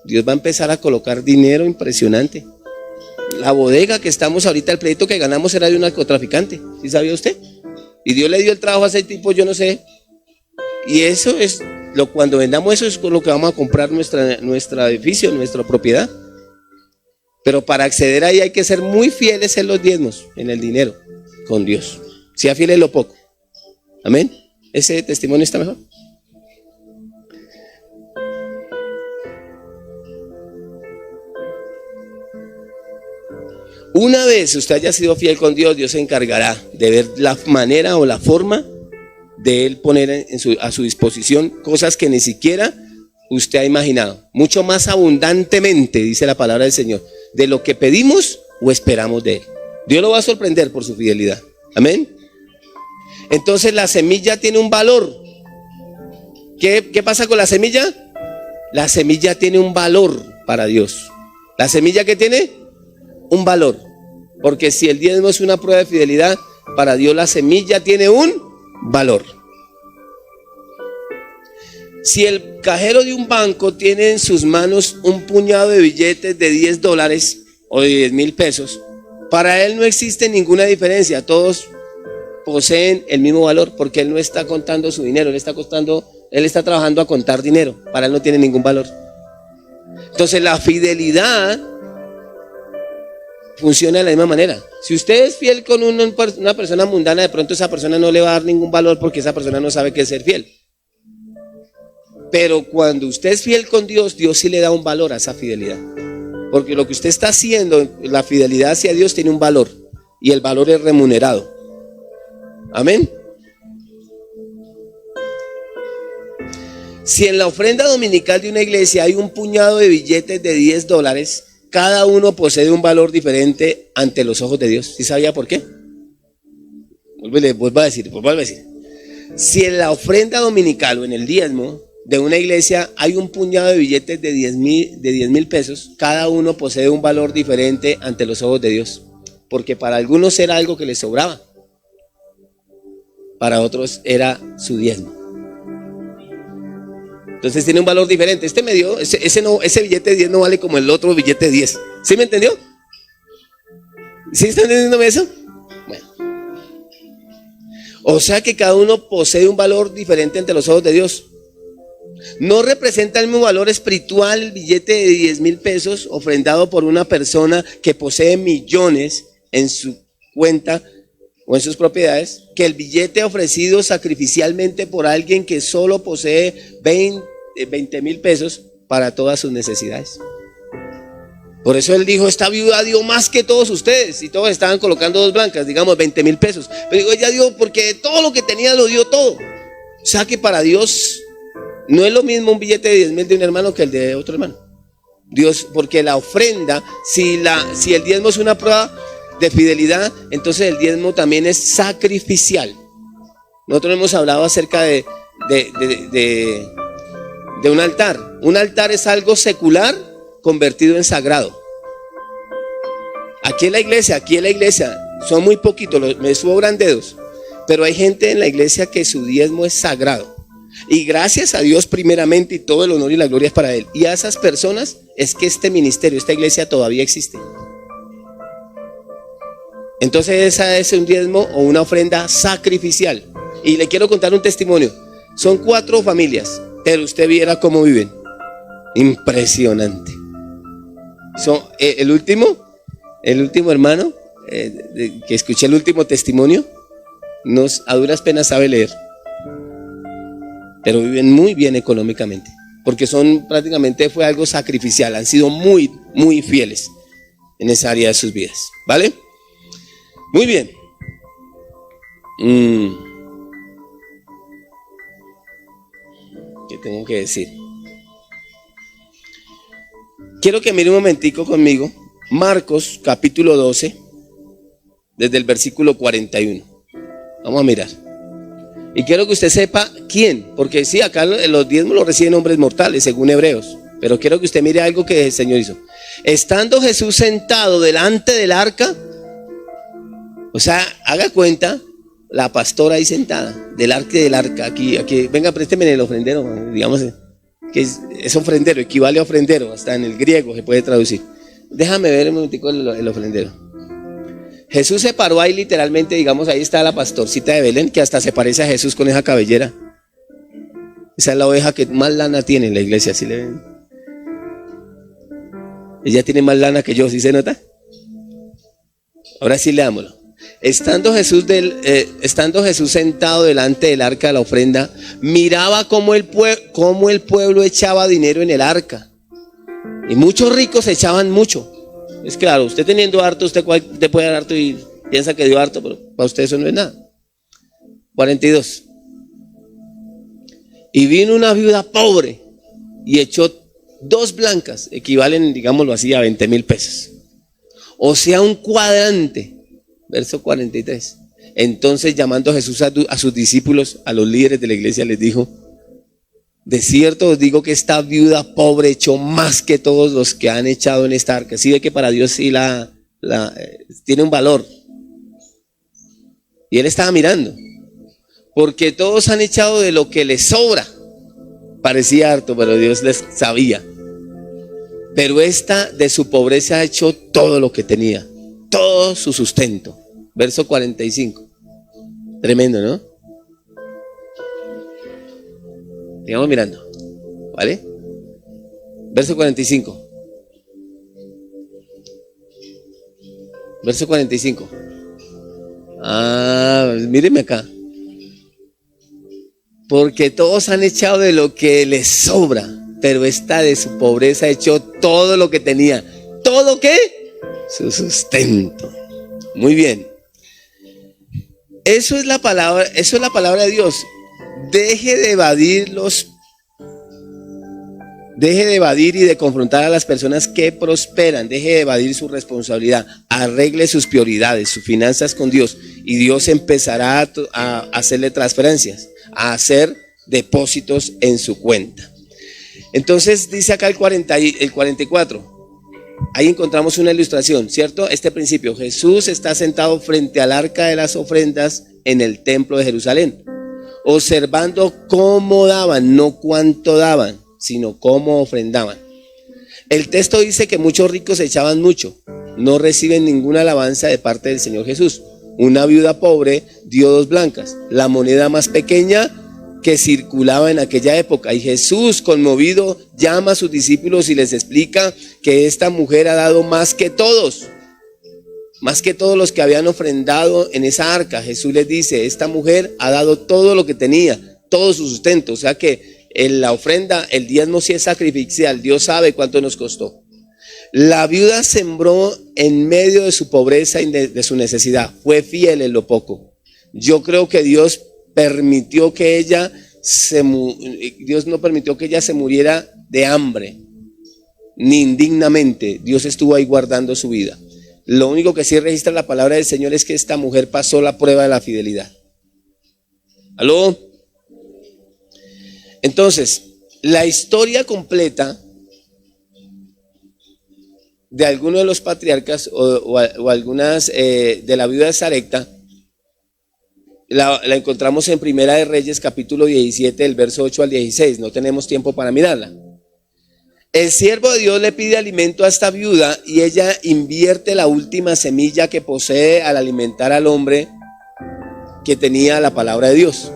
Dios va a empezar a colocar dinero impresionante. La bodega que estamos ahorita, el pleito que ganamos era de un narcotraficante, ¿sí sabía usted? Y Dios le dio el trabajo a ese tipo, yo no sé. Y eso es, cuando vendamos eso es con lo que vamos a comprar nuestro edificio, nuestra propiedad. Pero para acceder ahí hay que ser muy fieles en los diezmos, en el dinero, con Dios. Sea fiel en lo poco. Amén. ¿Ese testimonio está mejor? Una vez usted haya sido fiel con Dios, Dios se encargará de ver la manera o la forma de Él poner a su disposición cosas que ni siquiera usted ha imaginado. Mucho más abundantemente, dice la palabra del Señor, de lo que pedimos o esperamos de Él. Dios lo va a sorprender por su fidelidad. Amén. Entonces la semilla tiene un valor. ¿Qué pasa con la semilla? La semilla tiene un valor para Dios. ¿La semilla qué tiene? Un valor. Porque si el diezmo es una prueba de fidelidad, para Dios la semilla tiene un valor. Si el cajero de un banco tiene en sus manos un puñado de billetes de $10 o de 10,000 pesos, para él no existe ninguna diferencia. Todos poseen el mismo valor porque él no está contando su dinero, él está trabajando a contar dinero. Para él no tiene ningún valor. Entonces la fidelidad funciona de la misma manera. Si usted es fiel con una persona mundana, de pronto esa persona no le va a dar ningún valor porque esa persona no sabe qué es ser fiel. Pero cuando usted es fiel con Dios, Dios sí le da un valor a esa fidelidad. Porque lo que usted está haciendo, la fidelidad hacia Dios tiene un valor. Y el valor es remunerado. Amén. Si en la ofrenda dominical de una iglesia hay un puñado de billetes de $10, cada uno posee un valor diferente ante los ojos de Dios. ¿Sí sabía por qué? Vuelvo a decir. Si en la ofrenda dominical o en el diezmo de una iglesia hay un puñado de billetes de 10,000 pesos, cada uno posee un valor diferente ante los ojos de Dios. Porque para algunos era algo que les sobraba. Para otros era su diezmo. Entonces tiene un valor diferente. Ese billete de 10 no vale como el otro billete de 10. ¿Sí me entendió? ¿Sí está entendiendo eso? Bueno. O sea que cada uno posee un valor diferente ante los ojos de Dios. No representa el mismo valor espiritual el billete de 10,000 pesos ofrendado por una persona que posee millones en su cuenta o en sus propiedades, que el billete ofrecido sacrificialmente por alguien que solo posee 20,000 pesos para todas sus necesidades. Por eso él dijo: esta viuda dio más que todos ustedes. Y todos estaban colocando dos blancas, digamos 20,000 pesos. Pero digo, ella dio porque todo lo que tenía lo dio todo. O sea que para Dios no es lo mismo un billete de 10,000 de un hermano que el de otro hermano. Dios, porque la ofrenda, si el diezmo es una prueba de fidelidad, entonces el diezmo también es sacrificial. Nosotros hemos hablado acerca de un altar. Un altar es algo secular convertido en sagrado. Aquí en la iglesia son muy poquitos, me sobran dedos, pero hay gente en la iglesia que su diezmo es sagrado. Y gracias a Dios primeramente, y todo el honor y la gloria es para Él. Y a esas personas es que este ministerio, esta iglesia todavía existe. Entonces esa es un diezmo o una ofrenda sacrificial. Y le quiero contar un testimonio. Son 4 familias, pero usted viera cómo viven. Impresionante. El último hermano, que escuché el último testimonio, a duras penas sabe leer. Pero viven muy bien económicamente. Porque fue algo sacrificial. Han sido muy, muy fieles en esa área de sus vidas. ¿Vale? Muy bien. ¿Qué tengo que decir? Quiero que mire un momentico conmigo Marcos capítulo 12, desde el versículo 41. Vamos a mirar. Y quiero que usted sepa quién, porque sí, acá los diezmos los reciben hombres mortales, según Hebreos. Pero quiero que usted mire algo que el Señor hizo. Estando Jesús sentado delante del arca, o sea, haga cuenta, la pastora ahí sentada, del arca, aquí, venga, présteme el ofrendero, digamos, que es ofrendero, equivale a ofrendero, hasta en el griego se puede traducir. Déjame ver un momentico el ofrendero. Jesús se paró ahí literalmente, digamos, ahí está la pastorcita de Belén, que hasta se parece a Jesús con esa cabellera. Esa es la oveja que más lana tiene en la iglesia, ¿sí le ven? Ella tiene más lana que yo, ¿sí se nota? Ahora sí leámoslo. Estando Jesús sentado delante del arca de la ofrenda, miraba cómo el pueblo echaba dinero en el arca. Y muchos ricos echaban mucho. Es claro, usted teniendo harto, usted puede dar harto y piensa que dio harto, pero para usted eso no es nada. 42. Y vino una viuda pobre y echó 2 blancas, equivalen, digámoslo así, a 20,000 pesos. O sea, un cuadrante. Verso 43. Entonces, llamando a Jesús a sus discípulos, a los líderes de la iglesia, les dijo: de cierto os digo que esta viuda pobre echó más que todos los que han echado en esta arca. Sí ve que para Dios sí tiene un valor. Y él estaba mirando. Porque todos han echado de lo que les sobra. Parecía harto, pero Dios les sabía. Pero esta de su pobreza ha hecho todo lo que tenía. Todo su sustento. Verso 45. Tremendo, ¿no? Sigamos mirando. ¿Vale? Verso 45. Verso 45. Míreme acá. Porque todos han echado de lo que les sobra, pero esta de su pobreza ha hecho todo lo que tenía. ¿Todo qué? Su sustento. Muy bien. Eso es la palabra de Dios. Deje de evadir y de confrontar a las personas que prosperan. Deje de evadir su responsabilidad. Arregle sus prioridades, sus finanzas con Dios, y Dios empezará a hacerle transferencias, a hacer depósitos en su cuenta. Entonces dice acá el 44. Ahí encontramos una ilustración, ¿cierto? Este principio: Jesús está sentado frente al arca de las ofrendas en el templo de Jerusalén, observando cómo daban, no cuánto daban, sino cómo ofrendaban. El texto dice que muchos ricos echaban mucho, no reciben ninguna alabanza de parte del Señor Jesús. Una viuda pobre dio 2 blancas, la moneda más pequeña que circulaba en aquella época. Y Jesús, conmovido, llama a sus discípulos y les explica que esta mujer ha dado más que todos los que habían ofrendado en esa arca. Jesús les dice: esta mujer ha dado todo lo que tenía, todo su sustento. O sea que en la ofrenda, el diezmo sí es sacrificial. Dios sabe cuánto nos costó. La viuda sembró en medio de su pobreza y de su necesidad. Fue fiel en lo poco. Yo creo que Dios no permitió que ella se muriera de hambre, ni indignamente. Dios estuvo ahí guardando su vida. Lo único que sí registra la palabra del Señor es que esta mujer pasó la prueba de la fidelidad. ¿Aló? Entonces, la historia completa de algunos de los patriarcas o algunas de la viuda de Sarepta la encontramos en Primera de Reyes, capítulo 17, del verso 8 al 16. No tenemos tiempo para mirarla. El siervo de Dios le pide alimento a esta viuda y ella invierte la última semilla que posee al alimentar al hombre que tenía la palabra de Dios.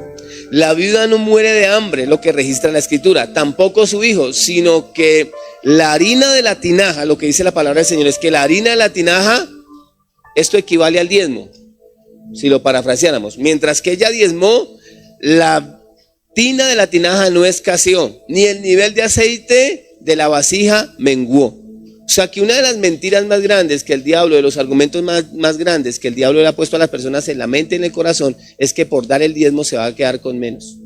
La viuda no muere de hambre, lo que registra la escritura, tampoco su hijo, sino que la harina de la tinaja, lo que dice la palabra del Señor es que la harina de la tinaja, esto equivale al diezmo, si lo parafraseáramos. Mientras que ella diezmó, la tina de la tinaja no escaseó, ni el nivel de aceite de la vasija menguó. O sea que una de las mentiras más grandes que el diablo, de los argumentos más grandes que el diablo le ha puesto a las personas en la mente y en el corazón, es que por dar el diezmo se va a quedar con menos.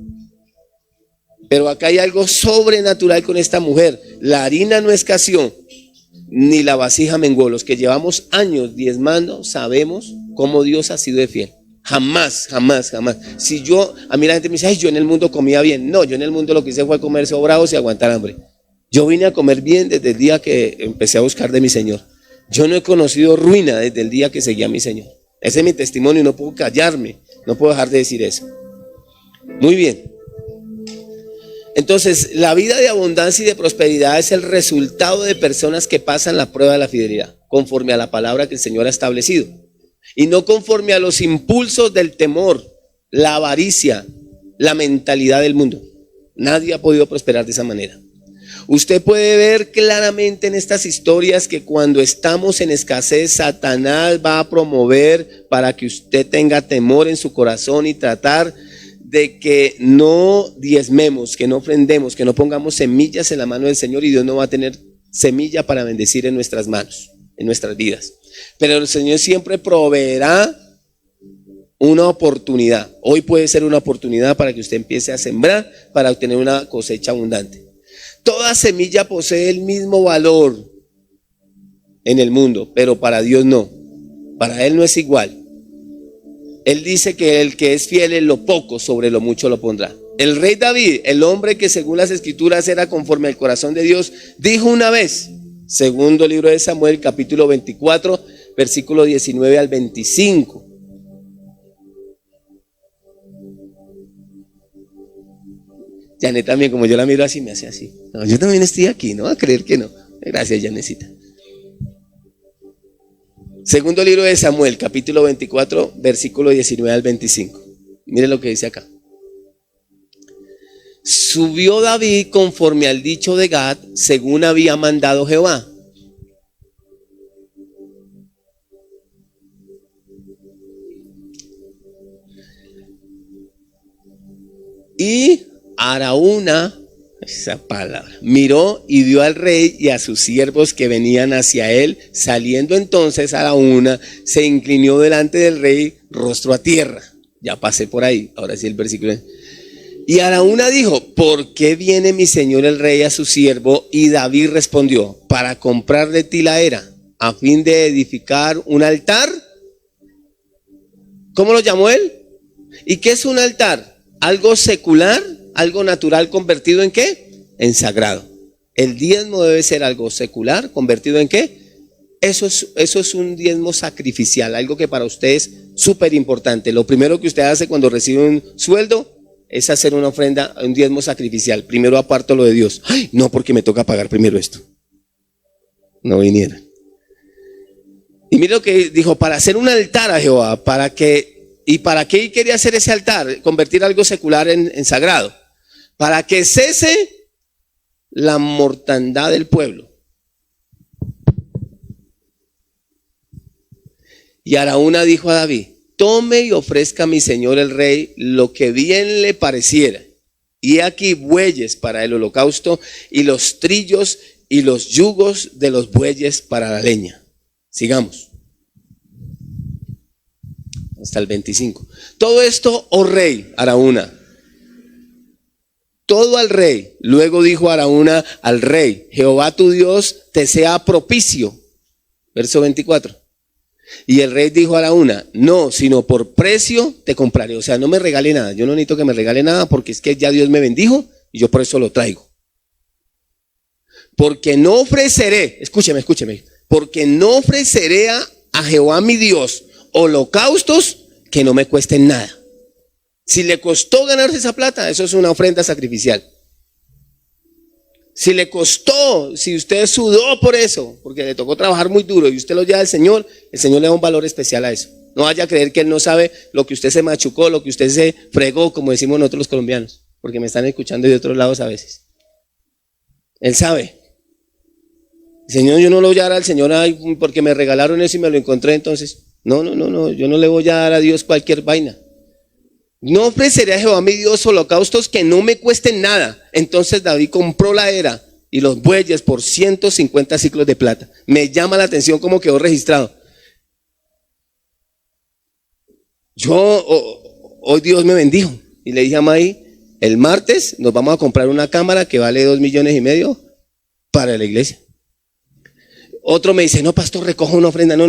Pero acá hay algo sobrenatural con esta mujer. La harina no escaseó, ni la vasija menguó. Los que llevamos años diezmando sabemos cómo Dios ha sido de fiel. Jamás. A mí la gente me dice: ay, yo en el mundo comía bien. No, yo en el mundo lo que hice fue comer sobrados y aguantar hambre. Yo vine a comer bien desde el día que empecé a buscar de mi Señor. Yo no he conocido ruina desde el día que seguí a mi Señor. Ese es mi testimonio y no puedo callarme, no puedo dejar de decir eso. Muy bien. Entonces, la vida de abundancia y de prosperidad es el resultado de personas que pasan la prueba de la fidelidad, conforme a la palabra que el Señor ha establecido, y no conforme a los impulsos del temor, la avaricia, la mentalidad del mundo. Nadie ha podido prosperar de esa manera. Usted puede ver claramente en estas historias que cuando estamos en escasez, Satanás va a promover para que usted tenga temor en su corazón y tratar de que no diezmemos, que no ofrendemos, que no pongamos semillas en la mano del Señor, y Dios no va a tener semilla para bendecir en nuestras manos, en nuestras vidas. Pero el Señor siempre proveerá una oportunidad. Hoy puede ser una oportunidad para que usted empiece a sembrar para obtener una cosecha abundante. Toda semilla posee el mismo valor en el mundo, pero para Dios no. Para Él no es igual. Él dice que el que es fiel en lo poco, sobre lo mucho lo pondrá. El rey David, el hombre que según las escrituras era conforme al corazón de Dios, dijo una vez, segundo libro de Samuel, capítulo 24, versículo 19 al 25. Janet también, como yo la miro así, me hace así. No, yo también estoy aquí, no va a creer que no. Gracias, Janetcita. Segundo libro de Samuel, capítulo 24, versículo 19 al 25. Mire lo que dice acá. Subió David conforme al dicho de Gad, según había mandado Jehová. Y Araúna, esa palabra, miró y vio al rey y a sus siervos que venían hacia él. Saliendo entonces Araúna, se inclinó delante del rey, rostro a tierra. Ya pasé por ahí, ahora sí el versículo. Y Araúna dijo, ¿por qué viene mi señor el rey a su siervo? Y David respondió, para comprar de ti la era, a fin de edificar un altar. ¿Cómo lo llamó él? ¿Y qué es un altar? Algo secular, algo natural convertido en ¿qué? En sagrado. El diezmo debe ser algo secular convertido en ¿qué? Eso es un diezmo sacrificial, algo que para usted es súper importante. Lo primero que usted hace cuando recibe un sueldo es hacer una ofrenda, un diezmo sacrificial. Primero aparto lo de Dios. Ay, no, porque me toca pagar primero esto. No viniera. Y mire lo que dijo, para hacer un altar a Jehová, ¿para qué quería hacer ese altar? Convertir algo secular en sagrado. Para que cese la mortandad del pueblo. Y Araúna dijo a David, tome y ofrezca a mi señor el rey lo que bien le pareciera. Y he aquí bueyes para el holocausto y los trillos y los yugos de los bueyes para la leña. Sigamos. Hasta el 25. Todo esto, oh rey, Araúna. Todo al rey. Luego dijo Araúna al rey, Jehová tu Dios te sea propicio. Verso 24. Y el rey dijo a Araúna, no, sino por precio te compraré. O sea, no me regale nada. Yo no necesito que me regale nada porque es que ya Dios me bendijo y yo por eso lo traigo. Porque no ofreceré, escúcheme, porque no ofreceré a Jehová mi Dios holocaustos que no me cuesten nada. Si le costó ganarse esa plata, eso es una ofrenda sacrificial. Si le costó, si usted sudó por eso, porque le tocó trabajar muy duro y usted lo lleva al Señor, el Señor le da un valor especial a eso. No vaya a creer que Él no sabe lo que usted se machucó, lo que usted se fregó, como decimos nosotros los colombianos, porque me están escuchando de otros lados a veces. Él sabe. Señor, yo no lo voy a dar al Señor porque me regalaron eso y me lo encontré entonces. No, yo no le voy a dar a Dios cualquier vaina. No ofreceré a Jehová mi Dios holocaustos que no me cuesten nada. Entonces David compró la era y los bueyes por 150 ciclos de plata. Me llama la atención cómo quedó registrado. Hoy Dios me bendijo y le dije a May, el martes nos vamos a comprar una cámara que vale 2,5 millones para la iglesia. Otro me dice, no, pastor, recojo una ofrenda. No,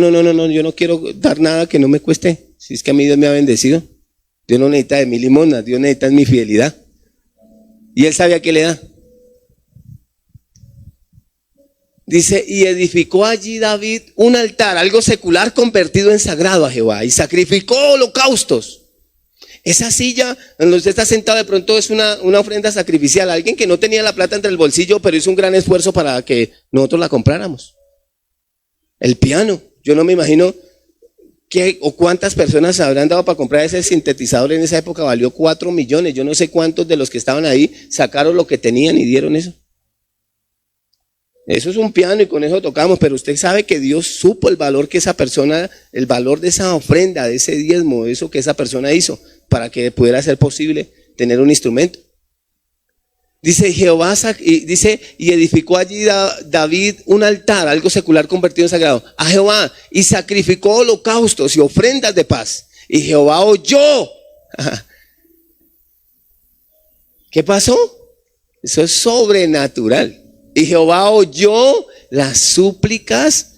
yo no quiero dar nada que no me cueste. Si es que a mí Dios me ha bendecido. Dios no necesita de mi limosna, Dios necesita de mi fidelidad. Y él sabía que le da. Dice, y edificó allí David un altar, algo secular convertido en sagrado a Jehová, y sacrificó holocaustos. Esa silla en donde usted está sentado de pronto es una ofrenda sacrificial. Alguien que no tenía la plata entre el bolsillo, pero hizo un gran esfuerzo para que nosotros la compráramos. El piano, yo no me imagino qué o cuántas personas habrán dado para comprar ese sintetizador. En esa época valió 4 millones. Yo no sé cuántos de los que estaban ahí sacaron lo que tenían y dieron eso. Eso es un piano y con eso tocamos, pero usted sabe que Dios supo el valor que esa persona, el valor de esa ofrenda, de ese diezmo, de eso que esa persona hizo, para que pudiera ser posible tener un instrumento. Dice Jehová, y edificó allí David un altar, algo secular convertido en sagrado, a Jehová, y sacrificó holocaustos y ofrendas de paz. Y Jehová oyó. ¿Qué pasó? Eso es sobrenatural. Y Jehová oyó las súplicas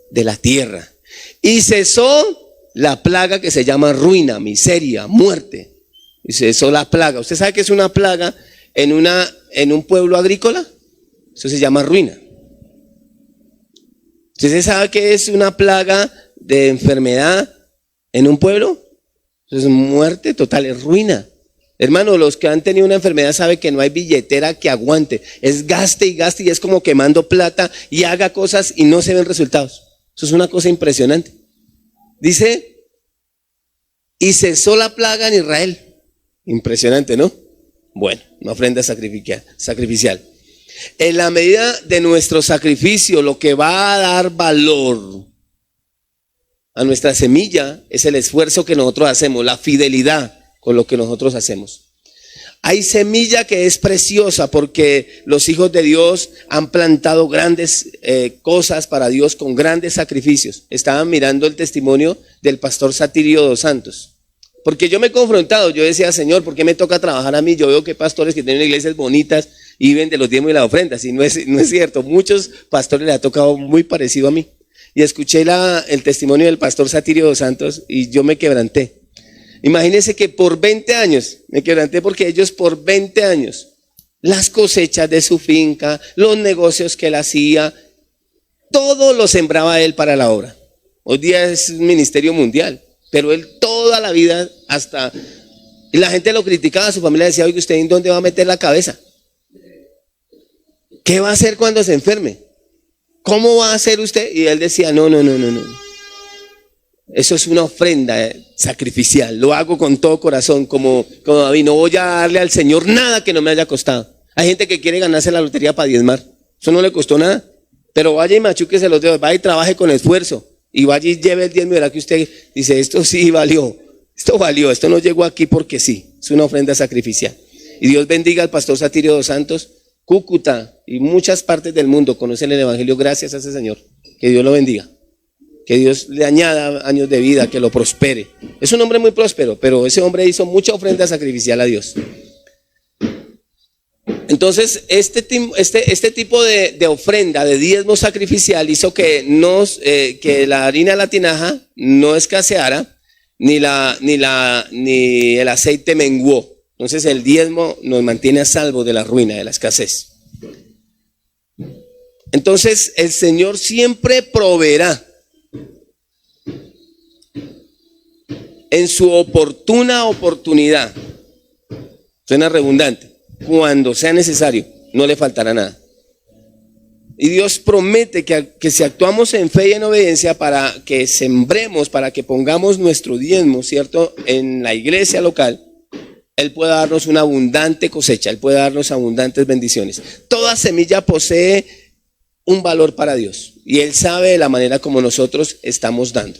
de la tierra. Y cesó la plaga que se llama ruina, miseria, muerte. Y cesó la plaga. ¿Usted sabe qué es una plaga en un pueblo agrícola? Eso se llama ruina. ¿Usted sabe qué es una plaga de enfermedad en un pueblo? Eso es muerte total, es ruina. Hermano, los que han tenido una enfermedad saben que no hay billetera que aguante. Es gaste y gaste y es como quemando plata y haga cosas y no se ven resultados. Eso es una cosa impresionante. Dice, y cesó la plaga en Israel. Impresionante, ¿no? Bueno, una ofrenda sacrificial. En la medida de nuestro sacrificio, lo que va a dar valor a nuestra semilla es el esfuerzo que nosotros hacemos, la fidelidad con lo que nosotros hacemos. Hay semilla que es preciosa porque los hijos de Dios han plantado grandes cosas para Dios con grandes sacrificios. Estaban mirando el testimonio del pastor Satirio dos Santos. Porque yo me he confrontado, yo decía, Señor, ¿por qué me toca trabajar a mí? Yo veo que pastores que tienen iglesias bonitas y viven de los diezmos y las ofrendas. Y no es cierto, muchos pastores les ha tocado muy parecido a mí. Y escuché el testimonio del pastor Satirio dos Santos y yo me quebranté. Imagínense que por 20 años, me quebranté porque ellos por 20 años, las cosechas de su finca, los negocios que él hacía, todo lo sembraba él para la obra. Hoy día es un ministerio mundial, pero él toda la vida hasta, y la gente lo criticaba, su familia decía, oye, ¿usted en dónde va a meter la cabeza? ¿Qué va a hacer cuando se enferme? ¿Cómo va a hacer usted? Y él decía, no. Eso es una ofrenda sacrificial. Lo hago con todo corazón, como David. No voy a darle al Señor nada que no me haya costado. Hay gente que quiere ganarse la lotería para diezmar. Eso no le costó nada. Pero vaya y machuquese los dedos. Vaya y trabaje con esfuerzo. Y vaya y lleve el diezmo. Y verá que usted dice, esto sí valió. Esto valió. Esto no llegó aquí porque sí. Es una ofrenda sacrificial. Y Dios bendiga al pastor Satirio dos Santos. Cúcuta y muchas partes del mundo conocen el evangelio gracias a ese Señor. Que Dios lo bendiga. Que Dios le añada años de vida, que lo prospere. Es un hombre muy próspero, pero ese hombre hizo mucha ofrenda sacrificial a Dios. Entonces, este tipo de ofrenda, de diezmo sacrificial, hizo que la harina de la tinaja no escaseara, ni el aceite menguó. Entonces, el diezmo nos mantiene a salvo de la ruina, de la escasez. Entonces, el Señor siempre proveerá en su oportuna oportunidad. Suena redundante. Cuando sea necesario, no le faltará nada. Y Dios promete que si actuamos en fe y en obediencia para que sembremos, para que pongamos nuestro diezmo, ¿cierto?, en la iglesia local, Él puede darnos una abundante cosecha, Él puede darnos abundantes bendiciones. Toda semilla posee un valor para Dios y Él sabe de la manera como nosotros estamos dando.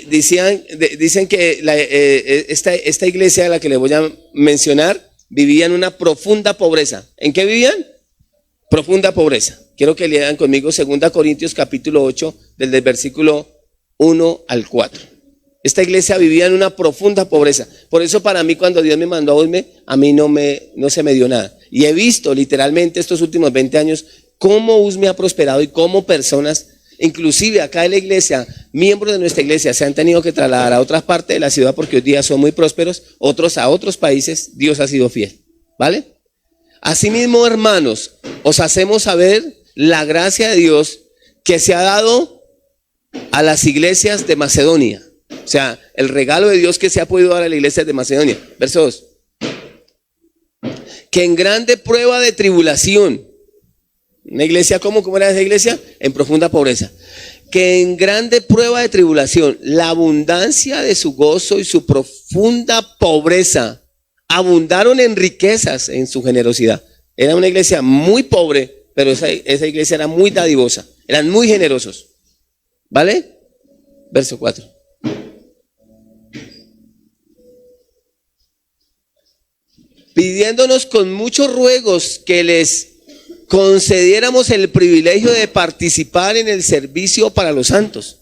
Dicen que esta iglesia a la que les voy a mencionar vivía en una profunda pobreza. ¿En qué vivían? Profunda pobreza. Quiero que lean conmigo 2 Corintios capítulo 8 del versículo 1 al 4. Esta iglesia vivía en una profunda pobreza. Por eso para mí cuando Dios me mandó a Usme, a mí no se me dio nada. Y he visto literalmente estos últimos 20 años cómo Usme ha prosperado y cómo personas, inclusive acá en la iglesia, miembros de nuestra iglesia se han tenido que trasladar a otras partes de la ciudad porque hoy día son muy prósperos, otros a otros países. Dios ha sido fiel, ¿vale? Asimismo, hermanos, os hacemos saber la gracia de Dios que se ha dado a las iglesias de Macedonia. O sea, el regalo de Dios que se ha podido dar a la iglesia de Macedonia. Verso 2. Que en grande prueba de tribulación. Una iglesia, ¿cómo era esa iglesia? En profunda pobreza. Que en grande prueba de tribulación, la abundancia de su gozo y su profunda pobreza abundaron en riquezas en su generosidad. Era una iglesia muy pobre, pero esa iglesia era muy dadivosa, eran muy generosos. ¿Vale? Verso 4. Pidiéndonos con muchos ruegos que les concediéramos el privilegio de participar en el servicio para los santos.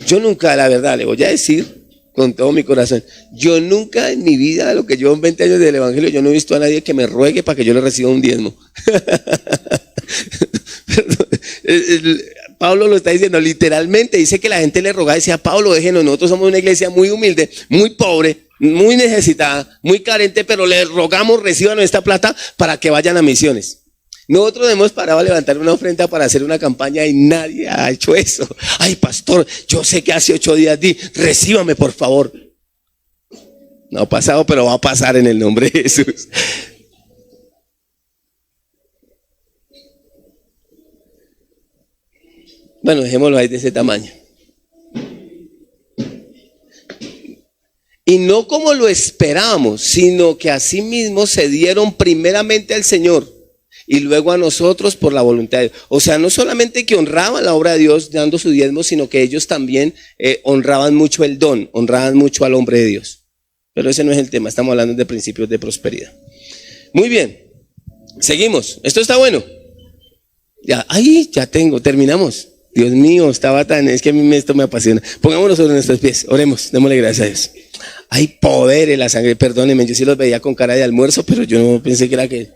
Yo nunca, la verdad, le voy a decir con todo mi corazón, yo nunca en mi vida, lo que llevo en 20 años del evangelio, yo no he visto a nadie que me ruegue para que yo le reciba un diezmo. Pablo lo está diciendo literalmente, dice que la gente le rogaba y decía, Pablo, déjenos, nosotros somos una iglesia muy humilde, muy pobre, muy necesitada, muy carente, pero le rogamos, reciban esta plata para que vayan a misiones. Nosotros hemos parado a levantar una ofrenda para hacer una campaña y nadie ha hecho eso. Ay, pastor, yo sé que hace 8 días recíbame por favor. No ha pasado, pero va a pasar en el nombre de Jesús. Bueno, dejémoslo ahí de ese tamaño. Y no como lo esperábamos, sino que asimismo se dieron primeramente al Señor y luego a nosotros por la voluntad de Dios. O sea, no solamente que honraban la obra de Dios dando su diezmo, sino que ellos también honraban mucho el don, honraban mucho al hombre de Dios. Pero ese no es el tema, estamos hablando de principios de prosperidad. Muy bien, seguimos. Esto está bueno. Ya, terminamos. Dios mío, estaba es que a mí esto me apasiona. Pongámonos sobre nuestros pies, oremos, démosle gracias a Dios. Hay poder en la sangre, perdónenme, yo sí los veía con cara de almuerzo, pero yo no pensé que era que...